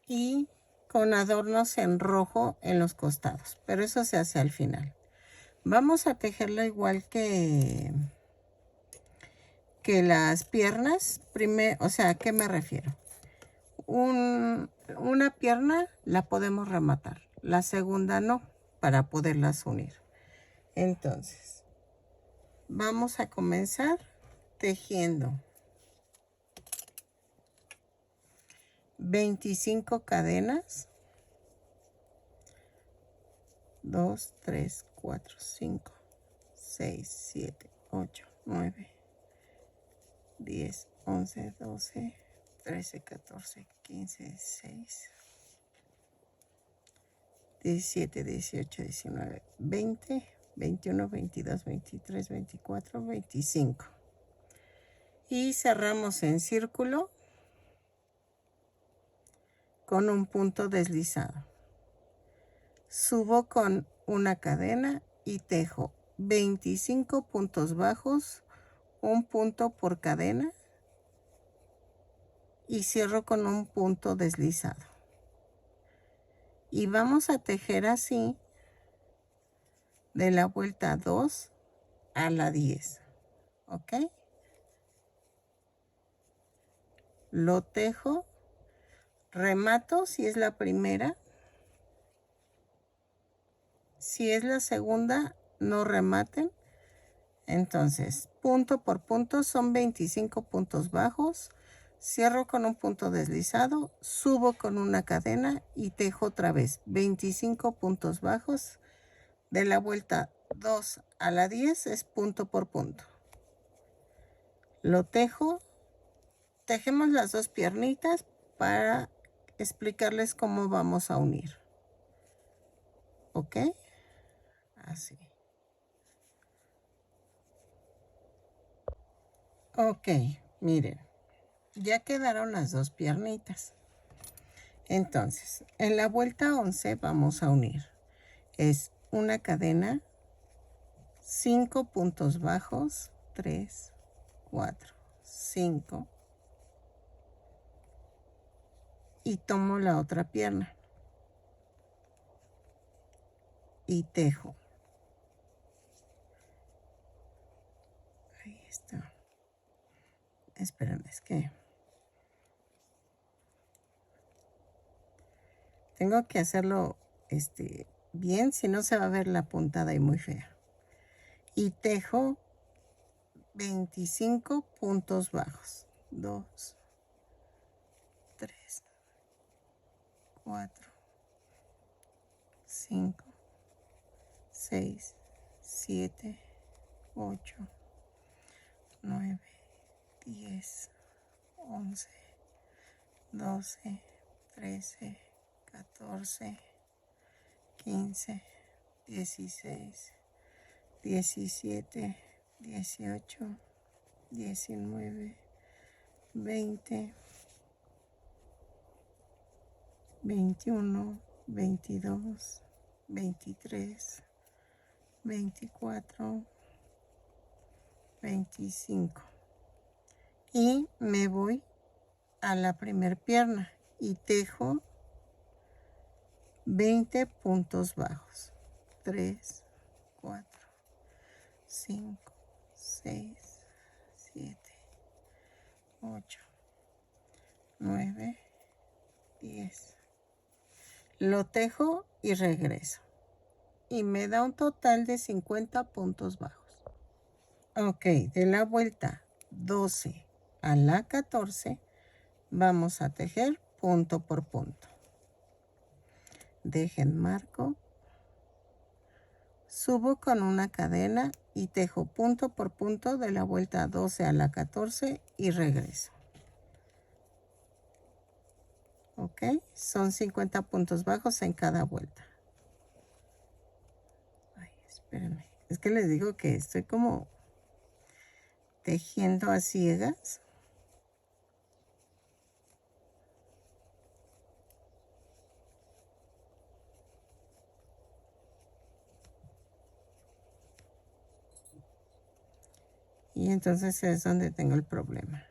Speaker 1: y con adornos en rojo en los costados, pero eso se hace al final. Vamos a tejerlo igual que las piernas. Primero, o sea, ¿a qué me refiero? Una pierna la podemos rematar, la segunda no, para poderlas unir. Entonces, vamos a comenzar tejiendo 25 cadenas. 2, 3, 4, 5, 6, 7, 8, 9, 10, 11, 12, 13, 14, 15, 16, 17, 18, 19, 20, 21, 22, 23, 24, 25. Y cerramos en círculo con un punto deslizado. Subo con una cadena y tejo 25 puntos bajos, un punto por cadena, y cierro con un punto deslizado. Y vamos a tejer así de la vuelta 2 a la 10. ¿Ok? lo tejo, remato si es la primera. Si es la segunda, no rematen. Entonces, punto por punto son 25 puntos bajos. Cierro con un punto deslizado, subo con una cadena y tejo otra vez 25 puntos bajos. De la vuelta 2 a la 10 es punto por punto. Lo tejo. Tejemos las dos piernitas para explicarles cómo vamos a unir. ¿Ok? Así. Ok, miren. Ya quedaron las dos piernitas. Entonces, en la vuelta 11 vamos a unir. Es una cadena, 5 puntos bajos, 3, 4, 5. Y tomo la otra pierna. Y tejo. Ahí está. Espérame, es que tengo que hacerlo bien, si no se va a ver la puntada y muy fea. Y tejo 25 puntos bajos. 2, 3, 4, 5, 6, 7, 8, 9, 10, 11, 12, 13, 14, 15, 16, 17, 18, 19, 20, 21, 22, 23, 24, 25. Y me voy a la primer pierna y tejo 20 puntos bajos. 3, 4, 5, 6, 7, 8, 9, 10. Lo tejo y regreso. Y me da un total de 50 puntos bajos. Ok, de la vuelta 12 a la 14 vamos a tejer punto por punto. Dejen marco. Subo con una cadena y tejo punto por punto de la vuelta 12 a la 14 y regreso. Ok, son 50 puntos bajos en cada vuelta. Ay, espérenme. Es que les digo que estoy como tejiendo a ciegas. Y entonces es donde tengo el problema.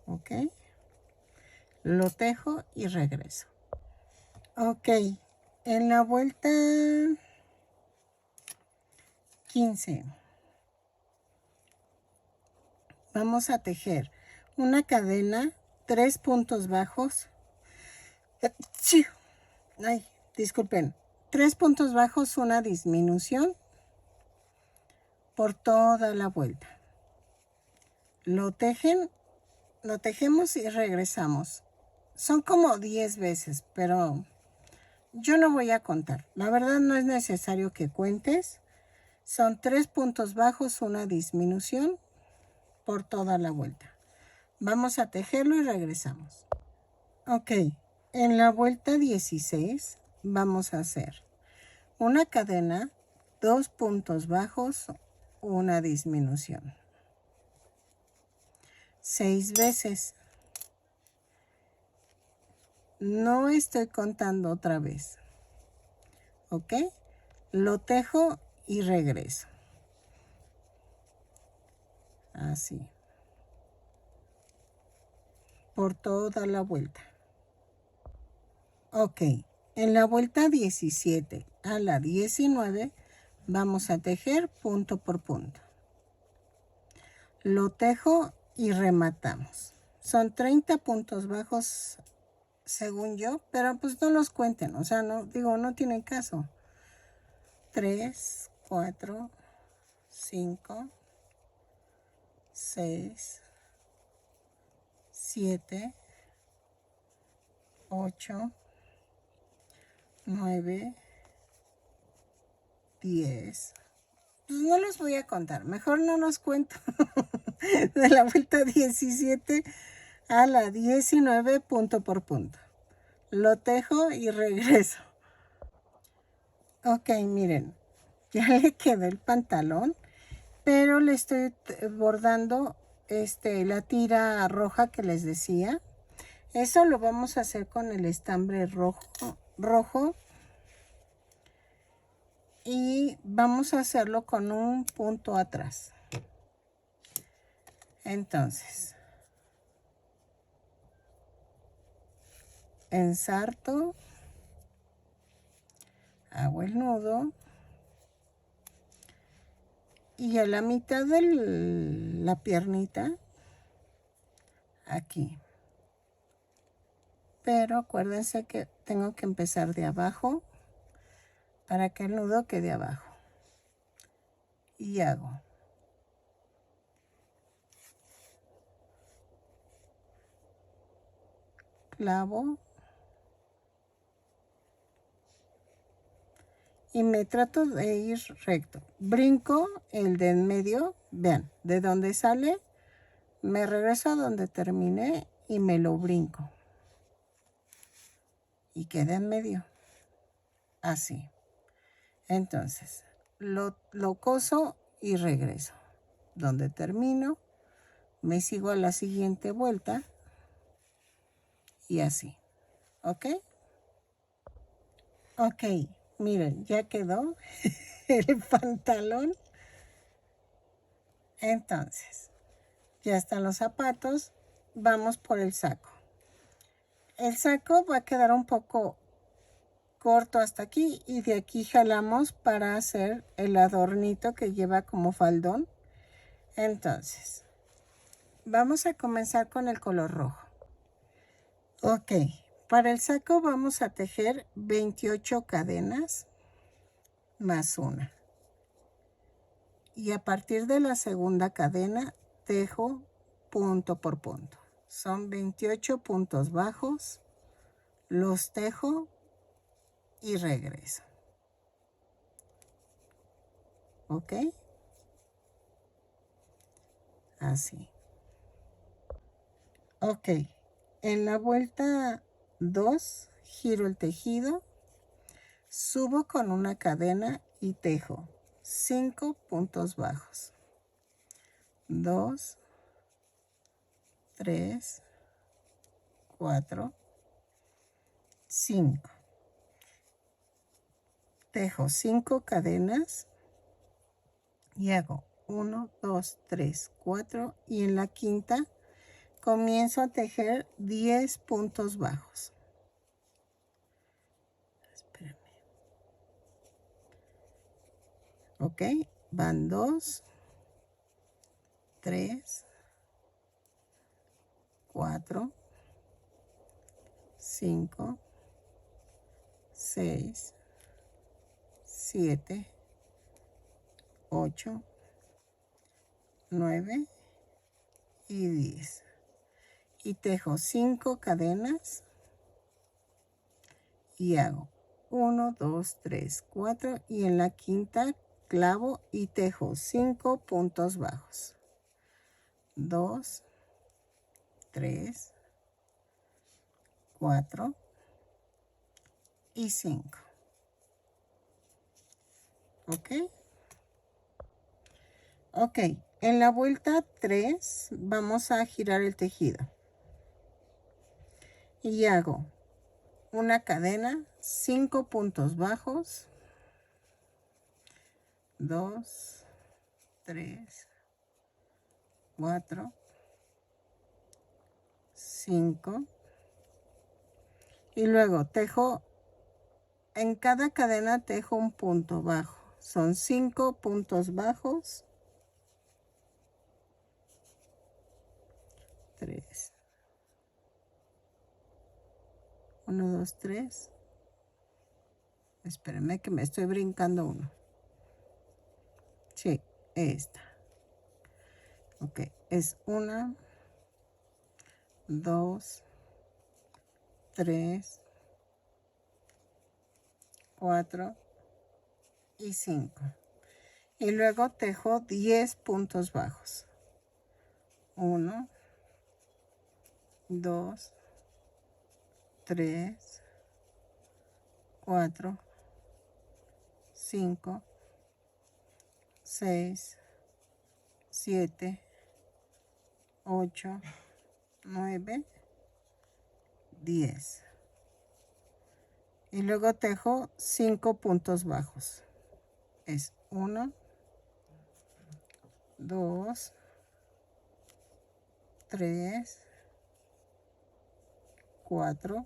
Speaker 1: Ok. Lo tejo y regreso. Ok. En la vuelta 15 vamos a tejer una cadena, 3 puntos bajos. Ay, disculpen. 3 puntos bajos, una disminución por toda la vuelta. Lo tejemos y regresamos. Son como 10 veces, pero yo no voy a contar. La verdad no es necesario que cuentes. Son 3 puntos bajos, una disminución por toda la vuelta. Vamos a tejerlo y regresamos. Ok, en la vuelta 16 vamos a hacer una cadena, 2 puntos bajos, una disminución. 6 veces. No estoy contando otra vez. ¿Ok? Lo tejo y regreso. Así. Por toda la vuelta. Ok. En la vuelta 17 a la 19 vamos a tejer punto por punto. Lo tejo y rematamos. Son 30 puntos bajos según yo, pero pues no los cuenten, o sea, no digo, no tienen caso. 3, 4, 5, 6, 7, 8, 9, 10. Pues no los voy a contar, mejor no los cuento. De la vuelta 17 a la 19, punto por punto. Lo tejo y regreso. Ok, miren, ya le quedó el pantalón, pero le estoy bordando la tira roja que les decía. Eso lo vamos a hacer con el estambre rojo y vamos a hacerlo con un punto atrás. Entonces, ensarto, hago el nudo y a la mitad de la piernita, aquí. Pero acuérdense que tengo que empezar de abajo para que el nudo quede abajo. Y hago clavo y me trato de ir recto. Brinco el de en medio, vean, de donde sale, me regreso a donde terminé y me lo brinco. Y queda en medio, así. Entonces, lo coso y regreso. Donde termino, me sigo a la siguiente vuelta y así. ¿Ok? Ok, miren, ya quedó el pantalón. Entonces, ya están los zapatos. Vamos por el saco. El saco va a quedar un poco corto hasta aquí y de aquí jalamos para hacer el adornito que lleva como faldón. Entonces, vamos a comenzar con el color rojo. Ok, para el saco vamos a tejer 28 cadenas más una. Y a partir de la segunda cadena tejo punto por punto. Son 28 puntos bajos, los tejo y regreso. ¿Ok? Así. Ok, en la vuelta 2 giro el tejido, subo con una cadena y tejo 5 puntos bajos. 2, 3, 4, 5. Tejo 5 cadenas y hago 1, 2, 3, 4 y en la quinta comienzo a tejer 10 puntos bajos. Espérame. Ok, van 2, 3, 4, 5, 6, 7, 8, 9 y 10. Y tejo 5 cadenas y hago 1, 2, 3, 4 y en la quinta clavo y tejo 5 puntos bajos. 2, 3, 4 y 5. ¿Ok? Ok, en la vuelta 3 vamos a girar el tejido. Y hago una cadena, 5 puntos bajos, 2, 3, 4, 5. Y luego tejo, en cada cadena tejo un punto bajo. Son 5 puntos bajos. 1, 2, 3. Espérenme que me estoy brincando uno. Sí, esta. Ok, es 1, 2, 3, 4 y 5. Y luego tejo 10 puntos bajos. 1, 2, 3, 4, 5, 6, 7, 8, 9, 10. Y luego tejo 5 puntos bajos. Es 1, 2, 3, 4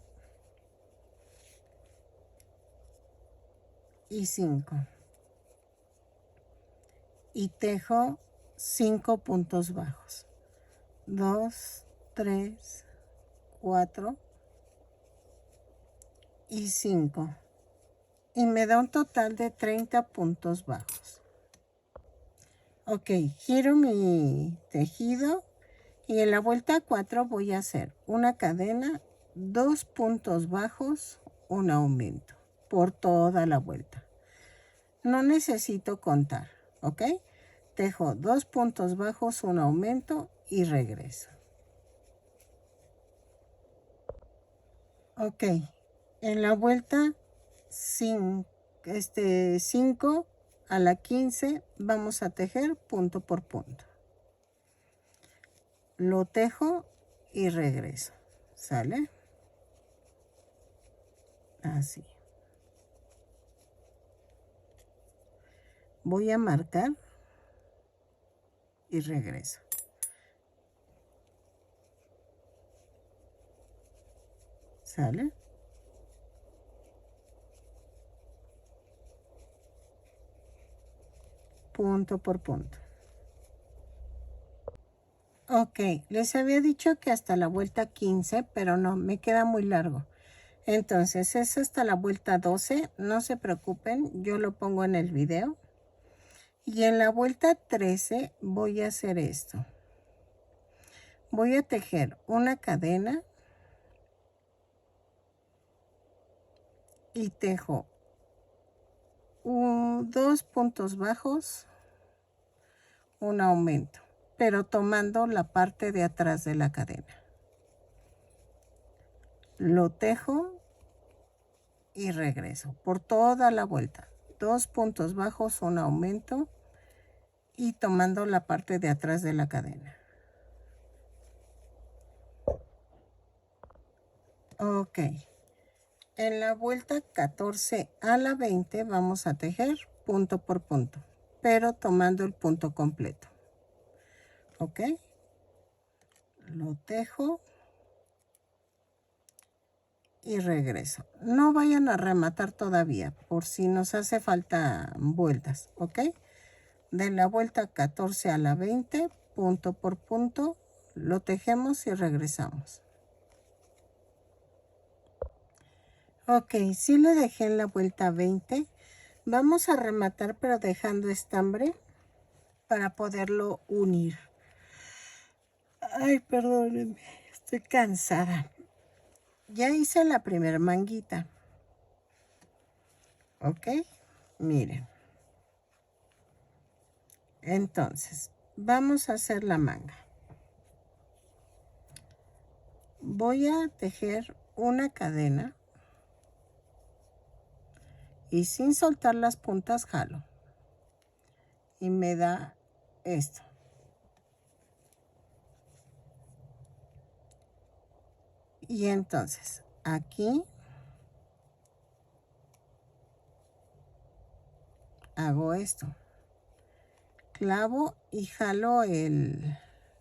Speaker 1: y 5. Y tejo 5 puntos bajos. 2, 3, 4 y 5. Y me da un total de 30 puntos bajos. Ok, giro mi tejido y en la vuelta 4 voy a hacer una cadena, 2 puntos bajos, un aumento por toda la vuelta. No necesito contar, ¿ok? Tejo 2 puntos bajos, un aumento y regreso. Ok, en la vuelta 5 a la 15 vamos a tejer punto por punto. Lo tejo y regreso, ¿sale? Así. Voy a marcar y regreso. ¿Sale? Punto por punto. Ok, les había dicho que hasta la vuelta 15, pero no, me queda muy largo. Entonces es hasta la vuelta 12, no se preocupen, yo lo pongo en el video. Y en la vuelta 13 voy a hacer esto. Voy a tejer una cadena y tejo 2 puntos bajos, un aumento, pero tomando la parte de atrás de la cadena. Lo tejo y regreso por toda la vuelta. 2 puntos bajos, un aumento y tomando la parte de atrás de la cadena. Ok. En la vuelta 14 a la 20 vamos a tejer punto por punto, pero tomando el punto completo. Ok. Lo tejo y regreso. No vayan a rematar todavía por si nos hace falta vueltas. Ok. De la vuelta 14 a la 20, punto por punto, lo tejemos y regresamos. Ok, sí le dejé en la vuelta 20. Vamos a rematar pero dejando estambre para poderlo unir. Ay, perdónenme, estoy cansada. Ya hice la primera manguita. Ok, miren. Entonces, vamos a hacer la manga. Voy a tejer una cadena y sin soltar las puntas jalo. Y me da esto. Y entonces, aquí hago esto. Clavo y jalo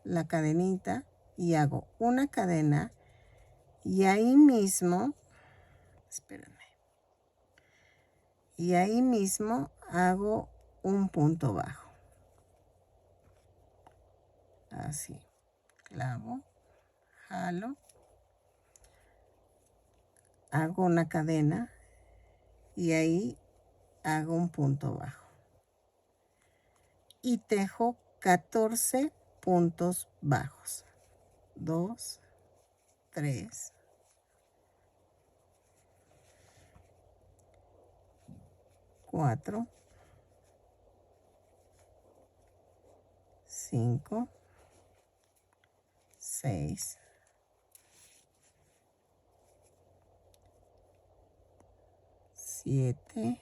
Speaker 1: la cadenita y hago una cadena y ahí mismo, espérenme, y ahí mismo hago un punto bajo. Así, clavo, jalo hago una cadena y ahí hago un punto bajo y tejo 14 puntos bajos. 2, 3, 4, 5, 6, 7,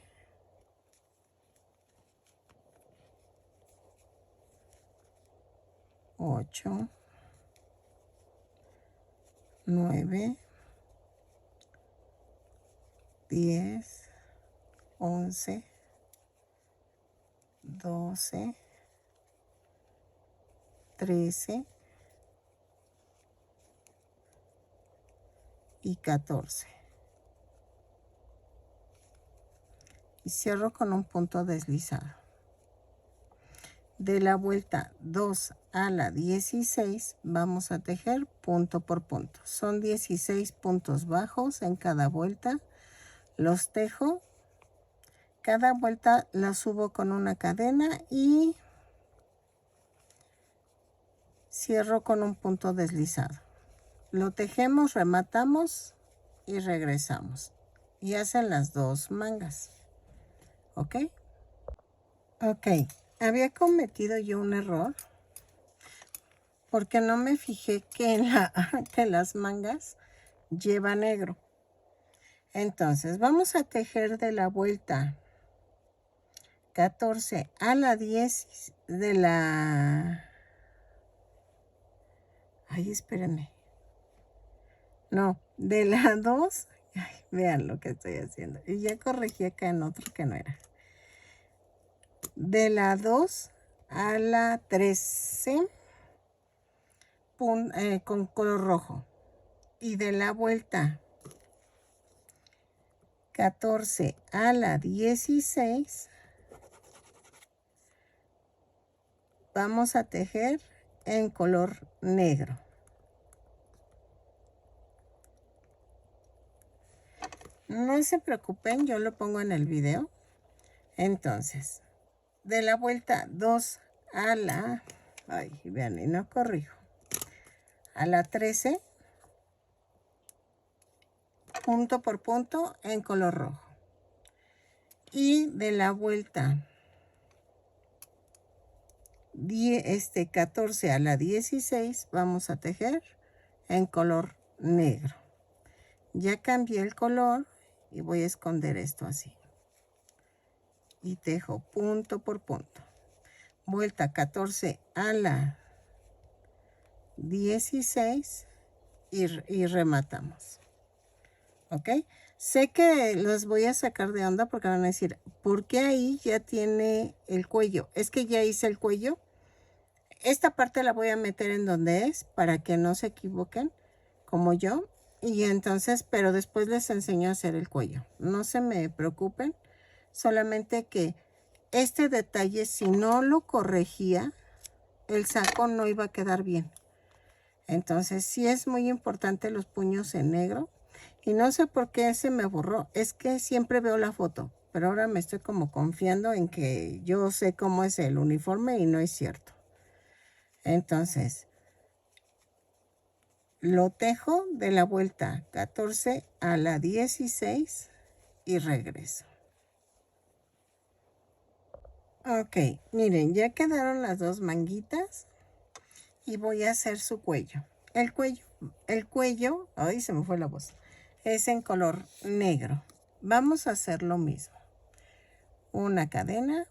Speaker 1: 8, 9, 10, 11, 12, 13 y 14. Y cierro con un punto deslizado. De la vuelta 2 a la 16 vamos a tejer punto por punto. Son 16 puntos bajos en cada vuelta. Los tejo. Cada vuelta la subo con una cadena y cierro con un punto deslizado. Lo tejemos, rematamos y regresamos. Y hacen las dos mangas. ¿Ok? Ok. Había cometido yo un error porque no me fijé que, que las mangas lleva negro. Entonces vamos a tejer de la vuelta 14 a la 10 de la... Ay, espérenme. No, de la 2. Ay, vean lo que estoy haciendo. Y ya corregí acá en otro que no era. De la 2 a la 13 con color rojo. Y de la vuelta 14 a la 16 vamos a tejer en color negro. No se preocupen, yo lo pongo en el video. Entonces, de la vuelta 2 a la... Ay, vean, y no corrijo. A la 13, punto por punto en color rojo. Y de la vuelta 14 a la 16 vamos a tejer en color negro. Ya cambié el color y voy a esconder esto así. Y tejo punto por punto. Vuelta 14 a la 16 y rematamos. ¿Ok? Sé que los voy a sacar de onda porque van a decir, ¿por qué ahí ya tiene el cuello? Es que ya hice el cuello. Esta parte la voy a meter en donde es para que no se equivoquen como yo. Y entonces, pero después les enseño a hacer el cuello. No se me preocupen. Solamente que este detalle, si no lo corregía, el saco no iba a quedar bien. Entonces sí es muy importante los puños en negro. Y no sé por qué se me borró. Es que siempre veo la foto. Pero ahora me estoy como confiando en que yo sé cómo es el uniforme y no es cierto. Entonces, lo tejo de la vuelta 14 a la 16 y regreso. Ok, miren, ya quedaron las dos manguitas y voy a hacer su cuello. El cuello, ay, se me fue la voz, es en color negro. Vamos a hacer lo mismo. Una cadena,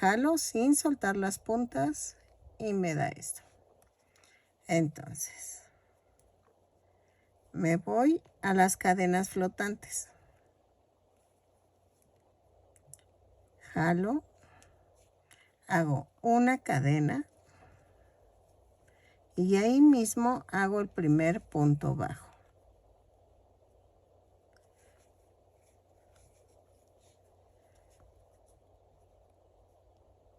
Speaker 1: jalo sin soltar las puntas y me da esto. Entonces, me voy a las cadenas flotantes. Jalo, hago una cadena y ahí mismo hago el primer punto bajo.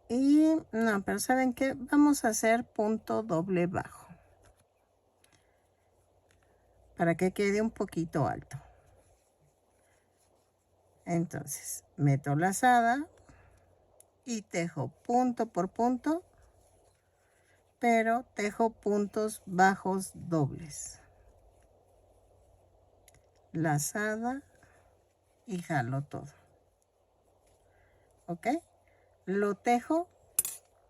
Speaker 1: Y no, pero ¿saben qué? Vamos a hacer punto doble bajo para que quede un poquito alto. Entonces, meto lazada y tejo punto por punto, pero tejo puntos bajos dobles. Lazada y jalo todo. ¿Ok? Lo tejo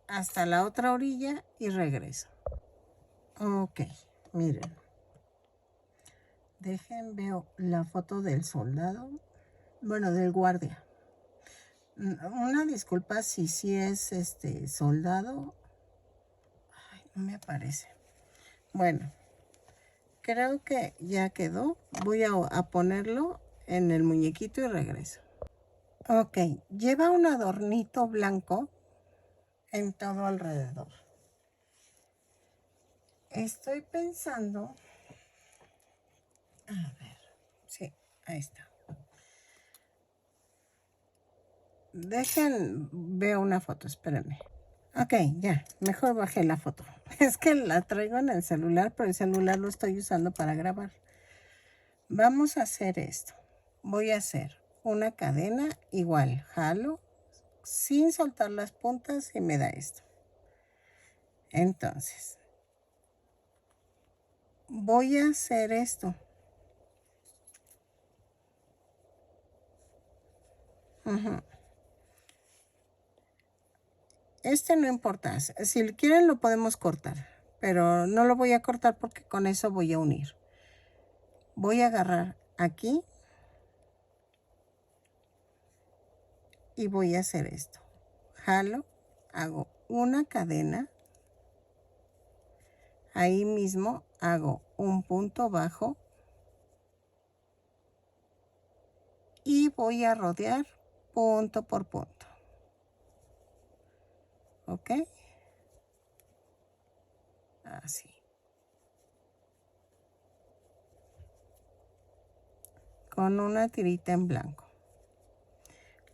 Speaker 1: hasta la otra orilla y regreso. Ok, miren. Veo la foto del soldado. Bueno, del guardia. Una disculpa si es soldado. Ay, no me aparece. Bueno, creo que ya quedó. Voy a ponerlo en el muñequito y regreso. Ok, lleva un adornito blanco en todo alrededor. Estoy pensando... A ver, sí, ahí está. Veo una foto, espérenme. Ok, ya, mejor bajé la foto. Es que la traigo en el celular, pero el celular lo estoy usando para grabar. Vamos a hacer esto. Voy a hacer una cadena igual, jalo, sin soltar las puntas y me da esto. Entonces, voy a hacer esto. No importa, si quieren lo podemos cortar, pero no lo voy a cortar porque con eso voy a unir. Voy a agarrar aquí y voy a hacer esto. Jalo, hago una cadena, ahí mismo hago un punto bajo y voy a rodear punto por punto. ¿Ok? Así. Con una tirita en blanco.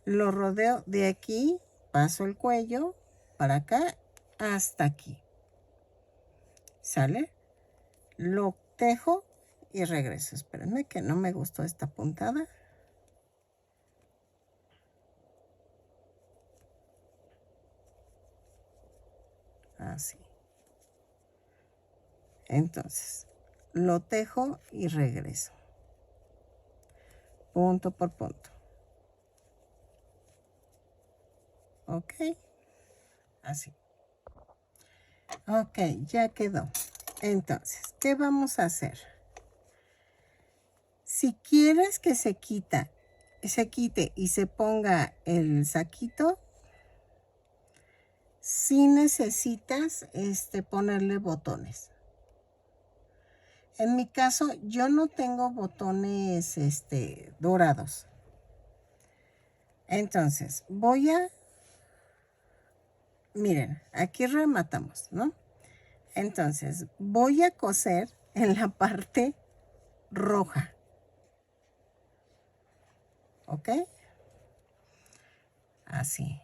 Speaker 1: Lo rodeo de aquí, paso el cuello para acá hasta aquí. ¿Sale? Lo tejo y regreso. Espérenme que no me gustó esta puntada. Así. Entonces, lo tejo y regreso. Punto por punto. ¿Ok? Así. Ok, ya quedó. Entonces, ¿qué vamos a hacer? Si quieres que se quite y se ponga el saquito, sí necesitas ponerle botones. En mi caso, yo no tengo botones dorados. Entonces, miren, aquí rematamos, ¿no? Entonces, voy a coser en la parte roja. ¿Ok? Así.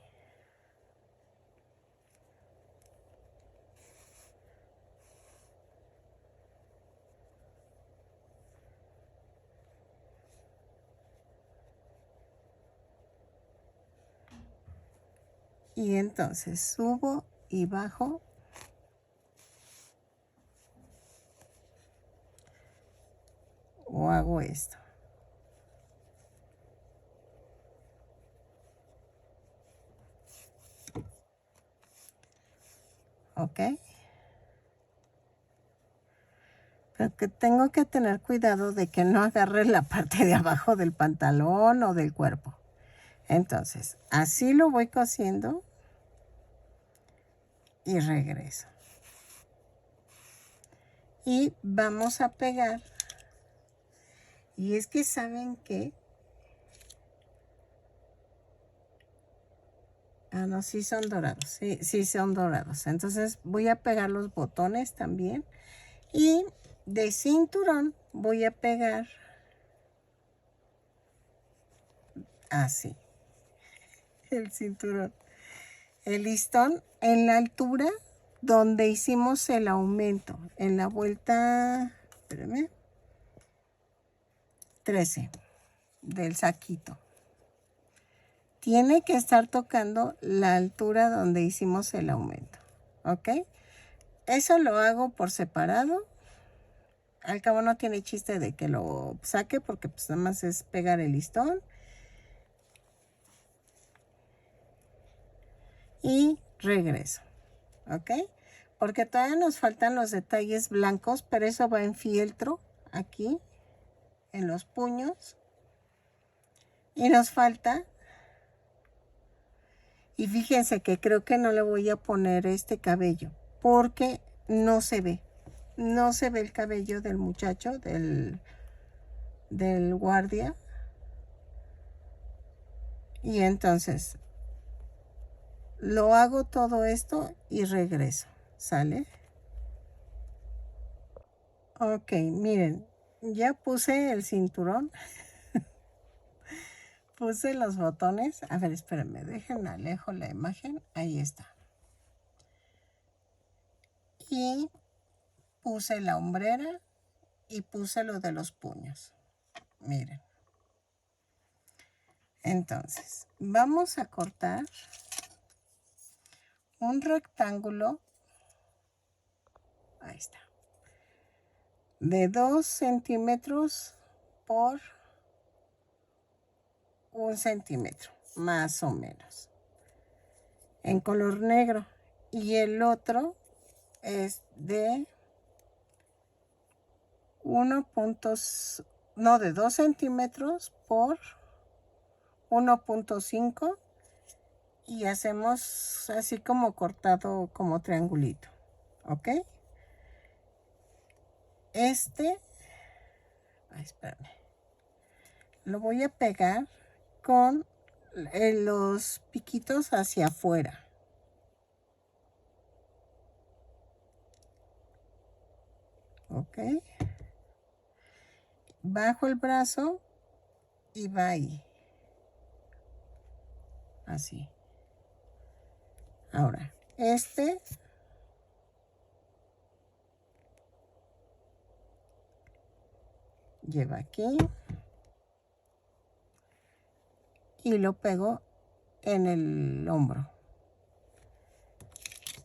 Speaker 1: Y entonces subo y bajo. O hago esto. ¿Ok? Pero que tengo que tener cuidado de que no agarre la parte de abajo del pantalón o del cuerpo. Entonces, así lo voy cosiendo y regreso. Y vamos a pegar. Y es que ¿saben qué? Ah, no, sí son dorados. Sí son dorados. Entonces voy a pegar los botones también. Y de cinturón voy a pegar así. El cinturón. El listón en la altura donde hicimos el aumento. En la vuelta, espérame, 13 del saquito. tiene que estar tocando la altura donde hicimos el aumento, ¿ok? Eso lo hago por separado. Al cabo no tiene chiste de que lo saque porque pues nada más es pegar el listón. Y regreso, ¿ok? Porque todavía nos faltan los detalles blancos, pero eso va en fieltro aquí, en los puños. Y nos falta, y fíjense que creo que no le voy a poner este cabello, porque no se ve. No se ve el cabello del muchacho, del guardia. Y entonces, lo hago todo esto y regreso, ¿sale? Ok, miren, ya puse el cinturón. Puse los botones. A ver, espérenme, déjenme alejo la imagen. Ahí está. Y puse la hombrera y puse lo de los puños. Miren. Entonces, vamos a cortar un rectángulo. Ahí está. De 2 centímetros por 1 centímetro, más o menos. En color negro. Y el otro es de 2 centímetros por 1.5 y hacemos así como cortado como triangulito, ¿ok? Espérame, lo voy a pegar con los piquitos hacia afuera. ¿Ok? Bajo el brazo y va ahí. Así. Ahora, lleva aquí y lo pego en el hombro.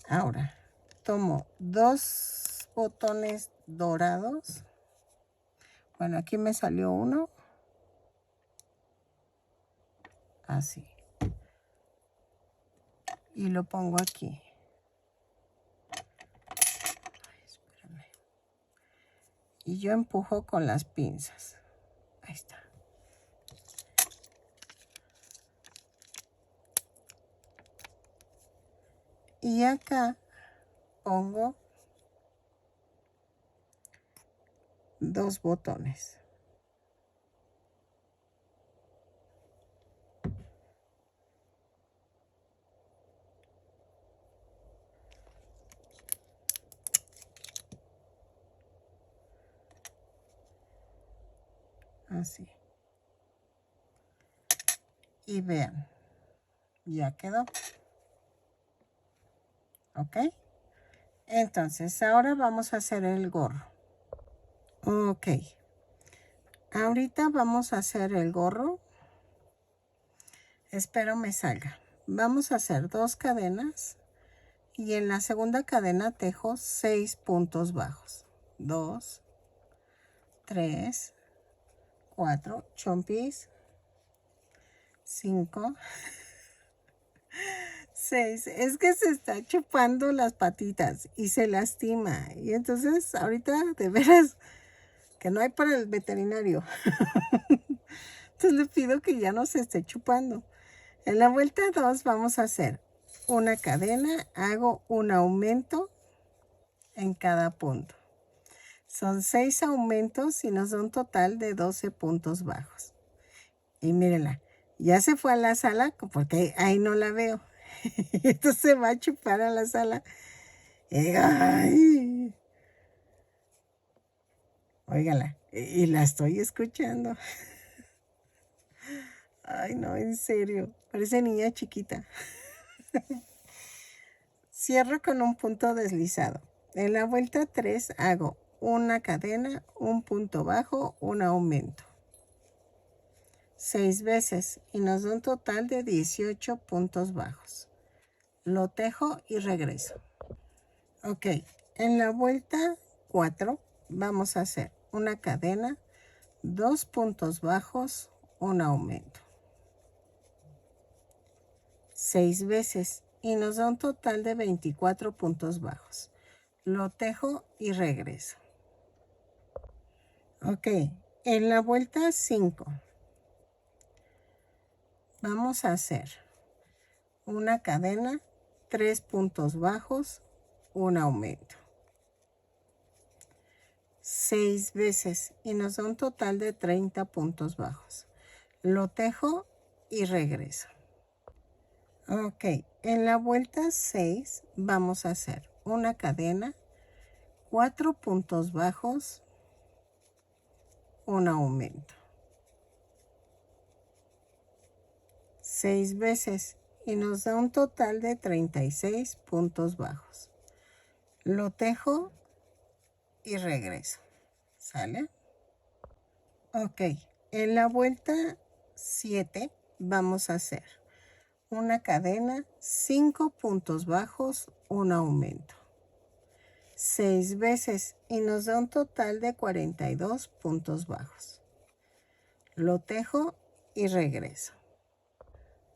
Speaker 1: Ahora, tomo 2 botones dorados. Bueno, aquí me salió uno. Así. Y lo pongo aquí. Ay, espérame. Y yo empujo con las pinzas. Ahí está. Y acá pongo 2 botones. Así. Y vean, ya quedó. ¿Ok? Entonces, ahora vamos a hacer el gorro. Ok. Ahorita vamos a hacer el gorro. Espero me salga. Vamos a hacer 2 cadenas. Y en la segunda cadena tejo 6 puntos bajos. 2, 3, 4, chompis, 5, 6. Es que se está chupando las patitas y se lastima. Y entonces ahorita de veras que no hay para el veterinario. Entonces le pido que ya no se esté chupando. En la vuelta 2 vamos a hacer una cadena. Hago un aumento en cada punto. Son 6 aumentos y nos da un total de 12 puntos bajos. Y mírenla, ya se fue a la sala porque ahí no la veo. Entonces se va a chupar a la sala. Y digo, ay. Óigala, y la estoy escuchando. Ay, no, en serio, parece niña chiquita. Cierro con un punto deslizado. En la vuelta 3 hago una cadena, un punto bajo, un aumento. 6 veces y nos da un total de 18 puntos bajos. Lo tejo y regreso. Ok, en la vuelta 4 vamos a hacer una cadena, 2 puntos bajos, un aumento. 6 veces y nos da un total de 24 puntos bajos. Lo tejo y regreso. Ok, en la vuelta 5 vamos a hacer una cadena, 3 puntos bajos, un aumento. 6 veces y nos da un total de 30 puntos bajos. Lo tejo y regreso. Ok, en la vuelta 6 vamos a hacer una cadena, 4 puntos bajos, un aumento. 6 veces y nos da un total de 36 puntos bajos. Lo tejo y regreso. ¿Sale? Ok, en la vuelta 7 vamos a hacer una cadena, 5 puntos bajos, un aumento. 6 veces y nos da un total de 42 puntos bajos. Lo tejo y regreso.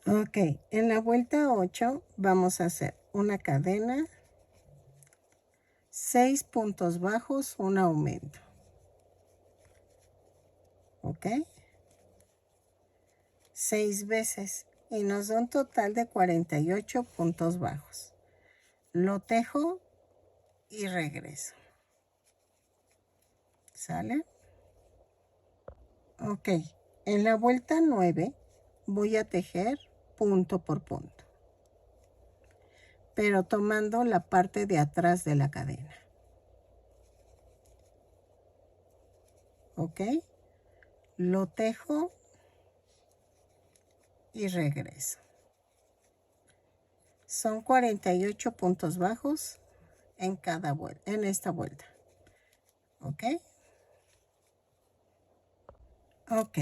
Speaker 1: Ok, en la vuelta 8 vamos a hacer una cadena, 6 puntos bajos, un aumento. Ok, 6 veces y nos da un total de 48 puntos bajos. Lo tejo y regreso. ¿Sale? Ok, en la vuelta 9 voy a tejer punto por punto, pero tomando la parte de atrás de la cadena. Ok, lo tejo y regreso. Son 48 puntos bajos en cada vuelta, en esta vuelta. Ok. Ok,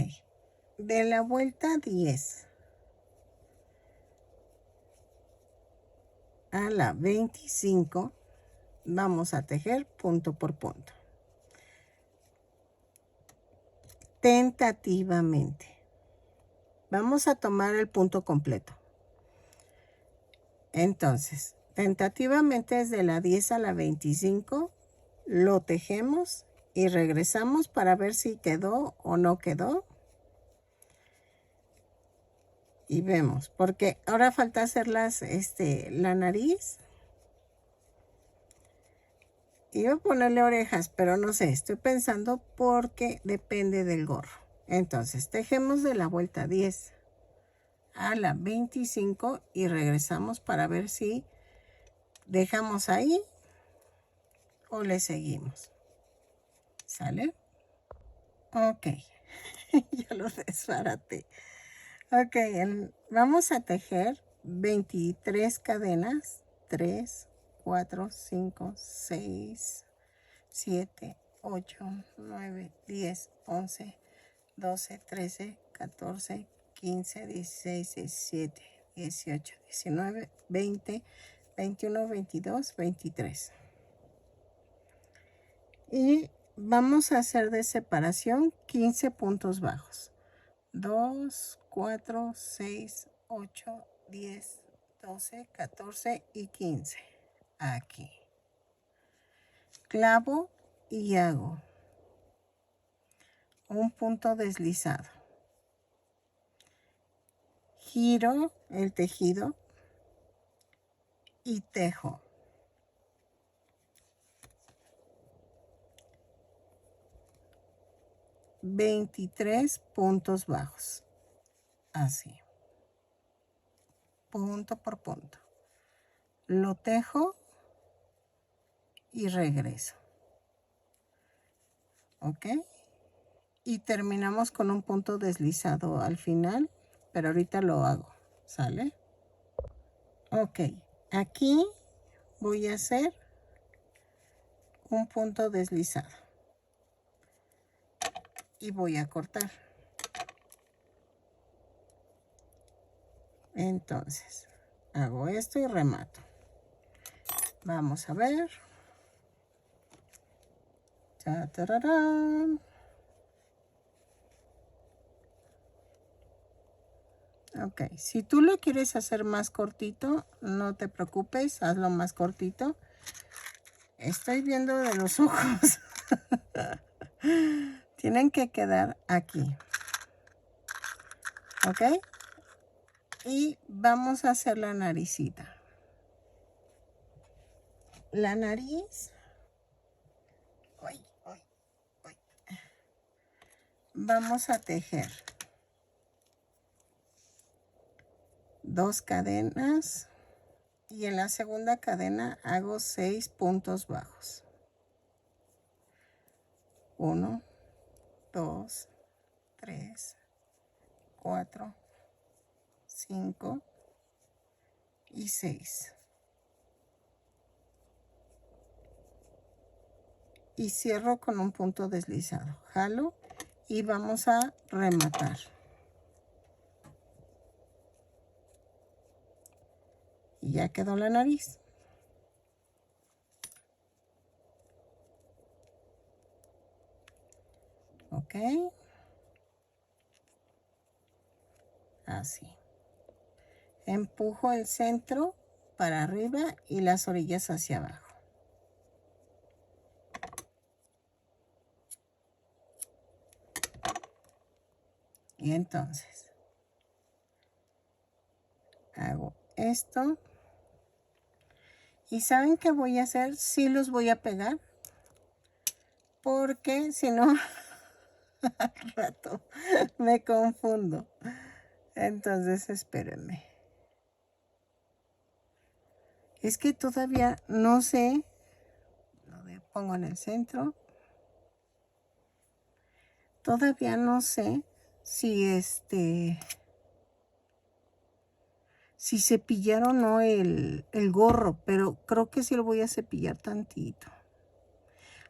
Speaker 1: de la vuelta 10 a la 25 vamos a tejer punto por punto. Tentativamente. Vamos a tomar el punto completo. Entonces, tentativamente desde la 10 a la 25 lo tejemos y regresamos para ver si quedó o no quedó. Y vemos, porque ahora falta hacer la nariz. Iba a ponerle orejas, pero no sé, estoy pensando porque depende del gorro. Entonces, tejemos de la vuelta 10 a la 25 y regresamos para ver si dejamos ahí o le seguimos. ¿Sale? Ok, ya lo desbaraté. Ok, vamos a tejer 23 cadenas. 3, 4, 5, 6, 7, 8, 9, 10, 11, 12, 13, 14, 15, 16, 17, 18, 19, 20, 21, 22, 23. Y vamos a hacer de separación 15 puntos bajos. 2, 4, 6, 8, 10, 12, 14 y 15. Aquí. Clavo y hago un punto deslizado. Giro el tejido y tejo. $23 puntos bajos. Así. Punto por punto. Lo tejo y regreso. ¿Ok? Y terminamos con un punto deslizado al final, pero ahorita lo hago. ¿Sale? Ok. Aquí voy a hacer un punto deslizado. Y voy a cortar. Entonces, hago esto y remato. Vamos a ver. ¡Tararán! Ok, si tú lo quieres hacer más cortito, no te preocupes, hazlo más cortito. Estoy viendo de los ojos. Tienen que quedar aquí. ¿Ok? Y vamos a hacer la naricita. La nariz. Uy, uy, uy. Vamos a tejer 2 cadenas. Y en la segunda cadena hago 6 puntos bajos. 1, 2, 3, 4, 5 y 6. Y cierro con un punto deslizado. Jalo y vamos a rematar. Y ya quedó la nariz. Ok. Así. Empujo el centro para arriba y las orillas hacia abajo. Y entonces hago esto. ¿Y saben qué voy a hacer? Sí los voy a pegar. Porque si no, al rato me confundo. Entonces espérenme. Es que todavía no sé. Lo pongo en el centro. Todavía no sé si si cepillar o no el gorro, pero creo que sí lo voy a cepillar tantito.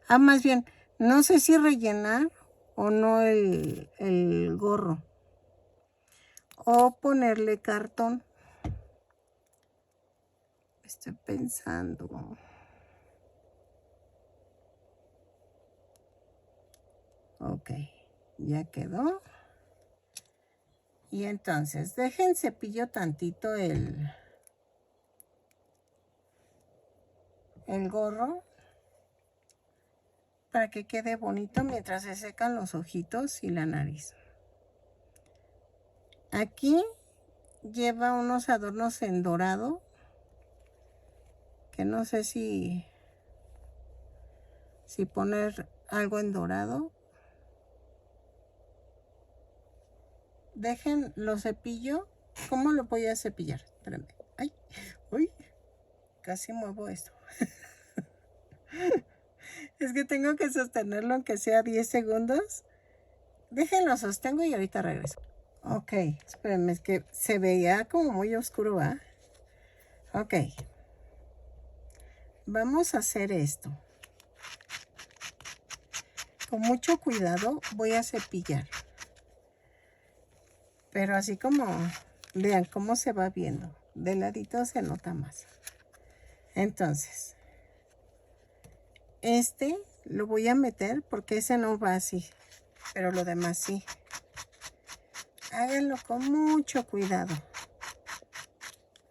Speaker 1: Ah, más bien, no sé si rellenar o no el gorro. O ponerle cartón. Estoy pensando. Ok, ya quedó. Y entonces, dejen cepillo tantito el gorro para que quede bonito mientras se secan los ojitos y la nariz. Aquí lleva unos adornos en dorado, que no sé si poner algo en dorado. Dejen lo cepillo. ¿Cómo lo voy a cepillar? Espérenme. Ay, uy, casi muevo esto. Es que tengo que sostenerlo aunque sea 10 segundos. Déjenlo, sostengo y ahorita regreso. Ok, espérenme, es que se veía como muy oscuro, ¿ah? Ok. Vamos a hacer esto. Con mucho cuidado voy a cepillar. Pero así como, vean cómo se va viendo. De ladito se nota más. Entonces, lo voy a meter porque ese no va así. Pero lo demás sí. Háganlo con mucho cuidado.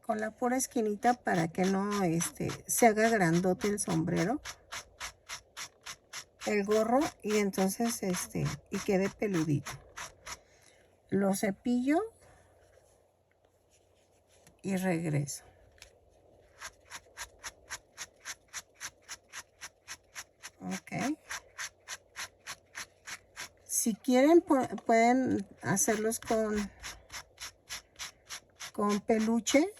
Speaker 1: Con la pura esquinita para que no se haga grandote el sombrero. El gorro y entonces y quede peludito. Lo cepillo y regreso. Ok. Si quieren pueden hacerlos con peluche,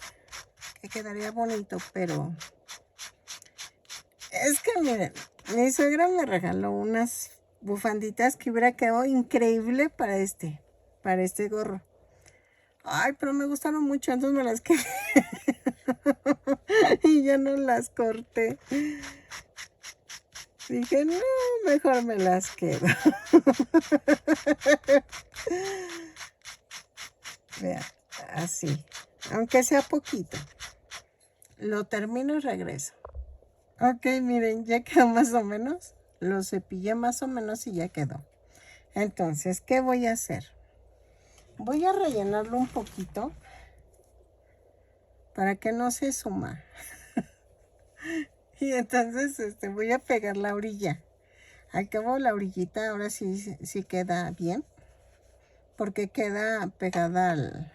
Speaker 1: que quedaría bonito, pero es que miren, mi suegra me regaló unas bufanditas que hubiera quedado increíble para este gorro. Ay, pero me gustaron mucho, entonces me las quedé. Y ya no las corté. Dije, no, mejor me las quedo. Vean, así. aunque sea poquito. Lo termino y regreso. Ok, miren, ya quedó más o menos. Lo cepillé más o menos y ya quedó. Entonces, ¿qué voy a hacer? Voy a rellenarlo un poquito para que no se suma. Y entonces voy a pegar la orilla. Al cabo la orillita ahora sí queda bien. Porque queda pegada al...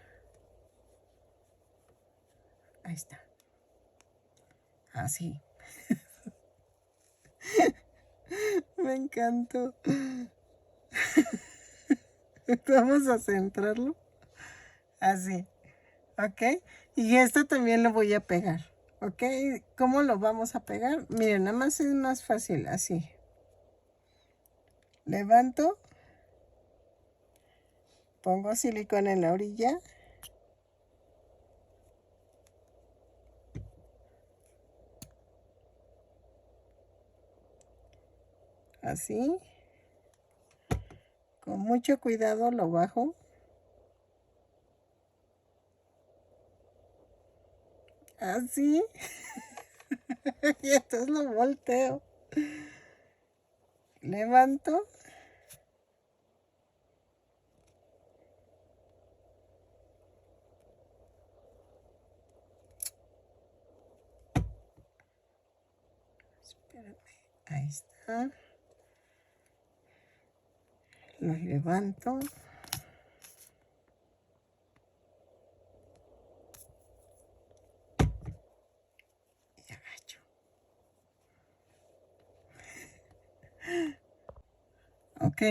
Speaker 1: Ahí está. Así. Me encantó. Vamos a centrarlo. Así. ¿Ok? Y esto también lo voy a pegar. ¿Ok? ¿Cómo lo vamos a pegar? Miren, nada más es más fácil. Así. Levanto. Pongo silicona en la orilla. Así. Con mucho cuidado lo bajo. Así. Y entonces lo volteo. Levanto. Espérame. Ahí está. Lo levanto. Y agacho. Ok.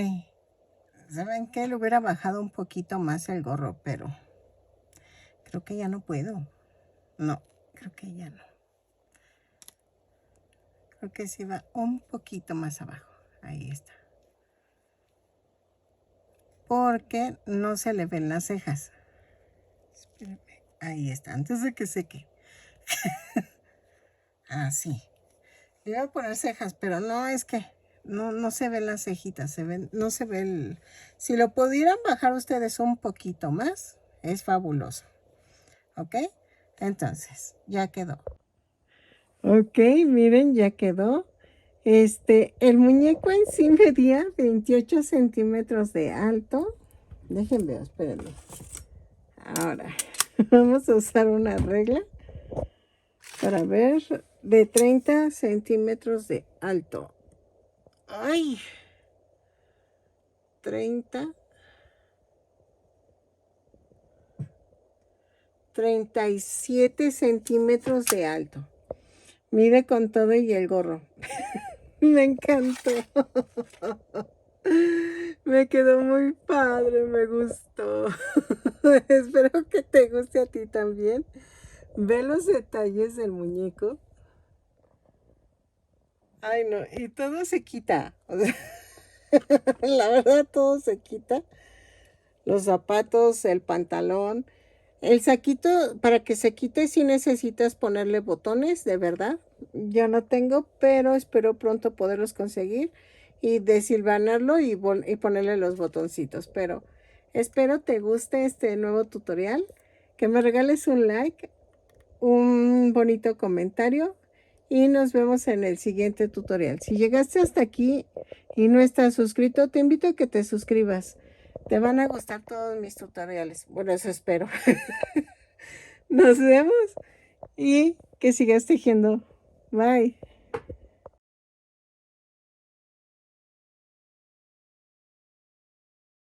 Speaker 1: ¿Saben qué? Le hubiera bajado un poquito más el gorro, pero creo que ya no puedo. No, creo que ya no. Creo que sí va un poquito más abajo. Ahí está. Porque no se le ven las cejas. Espérame. Ahí está, antes de que seque. Así. Le iba a poner cejas, pero no, es que no se ven las cejitas, no se ve el... Si lo pudieran bajar ustedes un poquito más, es fabuloso. ¿Ok? Entonces, ya quedó. Ok, miren, ya quedó. El muñeco en sí medía 28 centímetros de alto. Déjenme ver, espérenme. Ahora, vamos a usar una regla para ver de 30 centímetros de alto. ¡Ay! 37 centímetros de alto. Mide con todo y el gorro. Me encantó. Me quedó muy padre, me gustó. Espero que te guste a ti también. Ve los detalles del muñeco. Ay, no, y todo se quita. O sea, la verdad, todo se quita. Los zapatos, el pantalón. El saquito, para que se quite, sí necesitas ponerle botones, de verdad. Yo no tengo, pero espero pronto poderlos conseguir y desilvanarlo y ponerle los botoncitos. Pero espero te guste este nuevo tutorial, que me regales un like, un bonito comentario y nos vemos en el siguiente tutorial. Si llegaste hasta aquí y no estás suscrito, te invito a que te suscribas. Te van a gustar todos mis tutoriales. Bueno, eso espero. Nos vemos y que sigas tejiendo. Bye.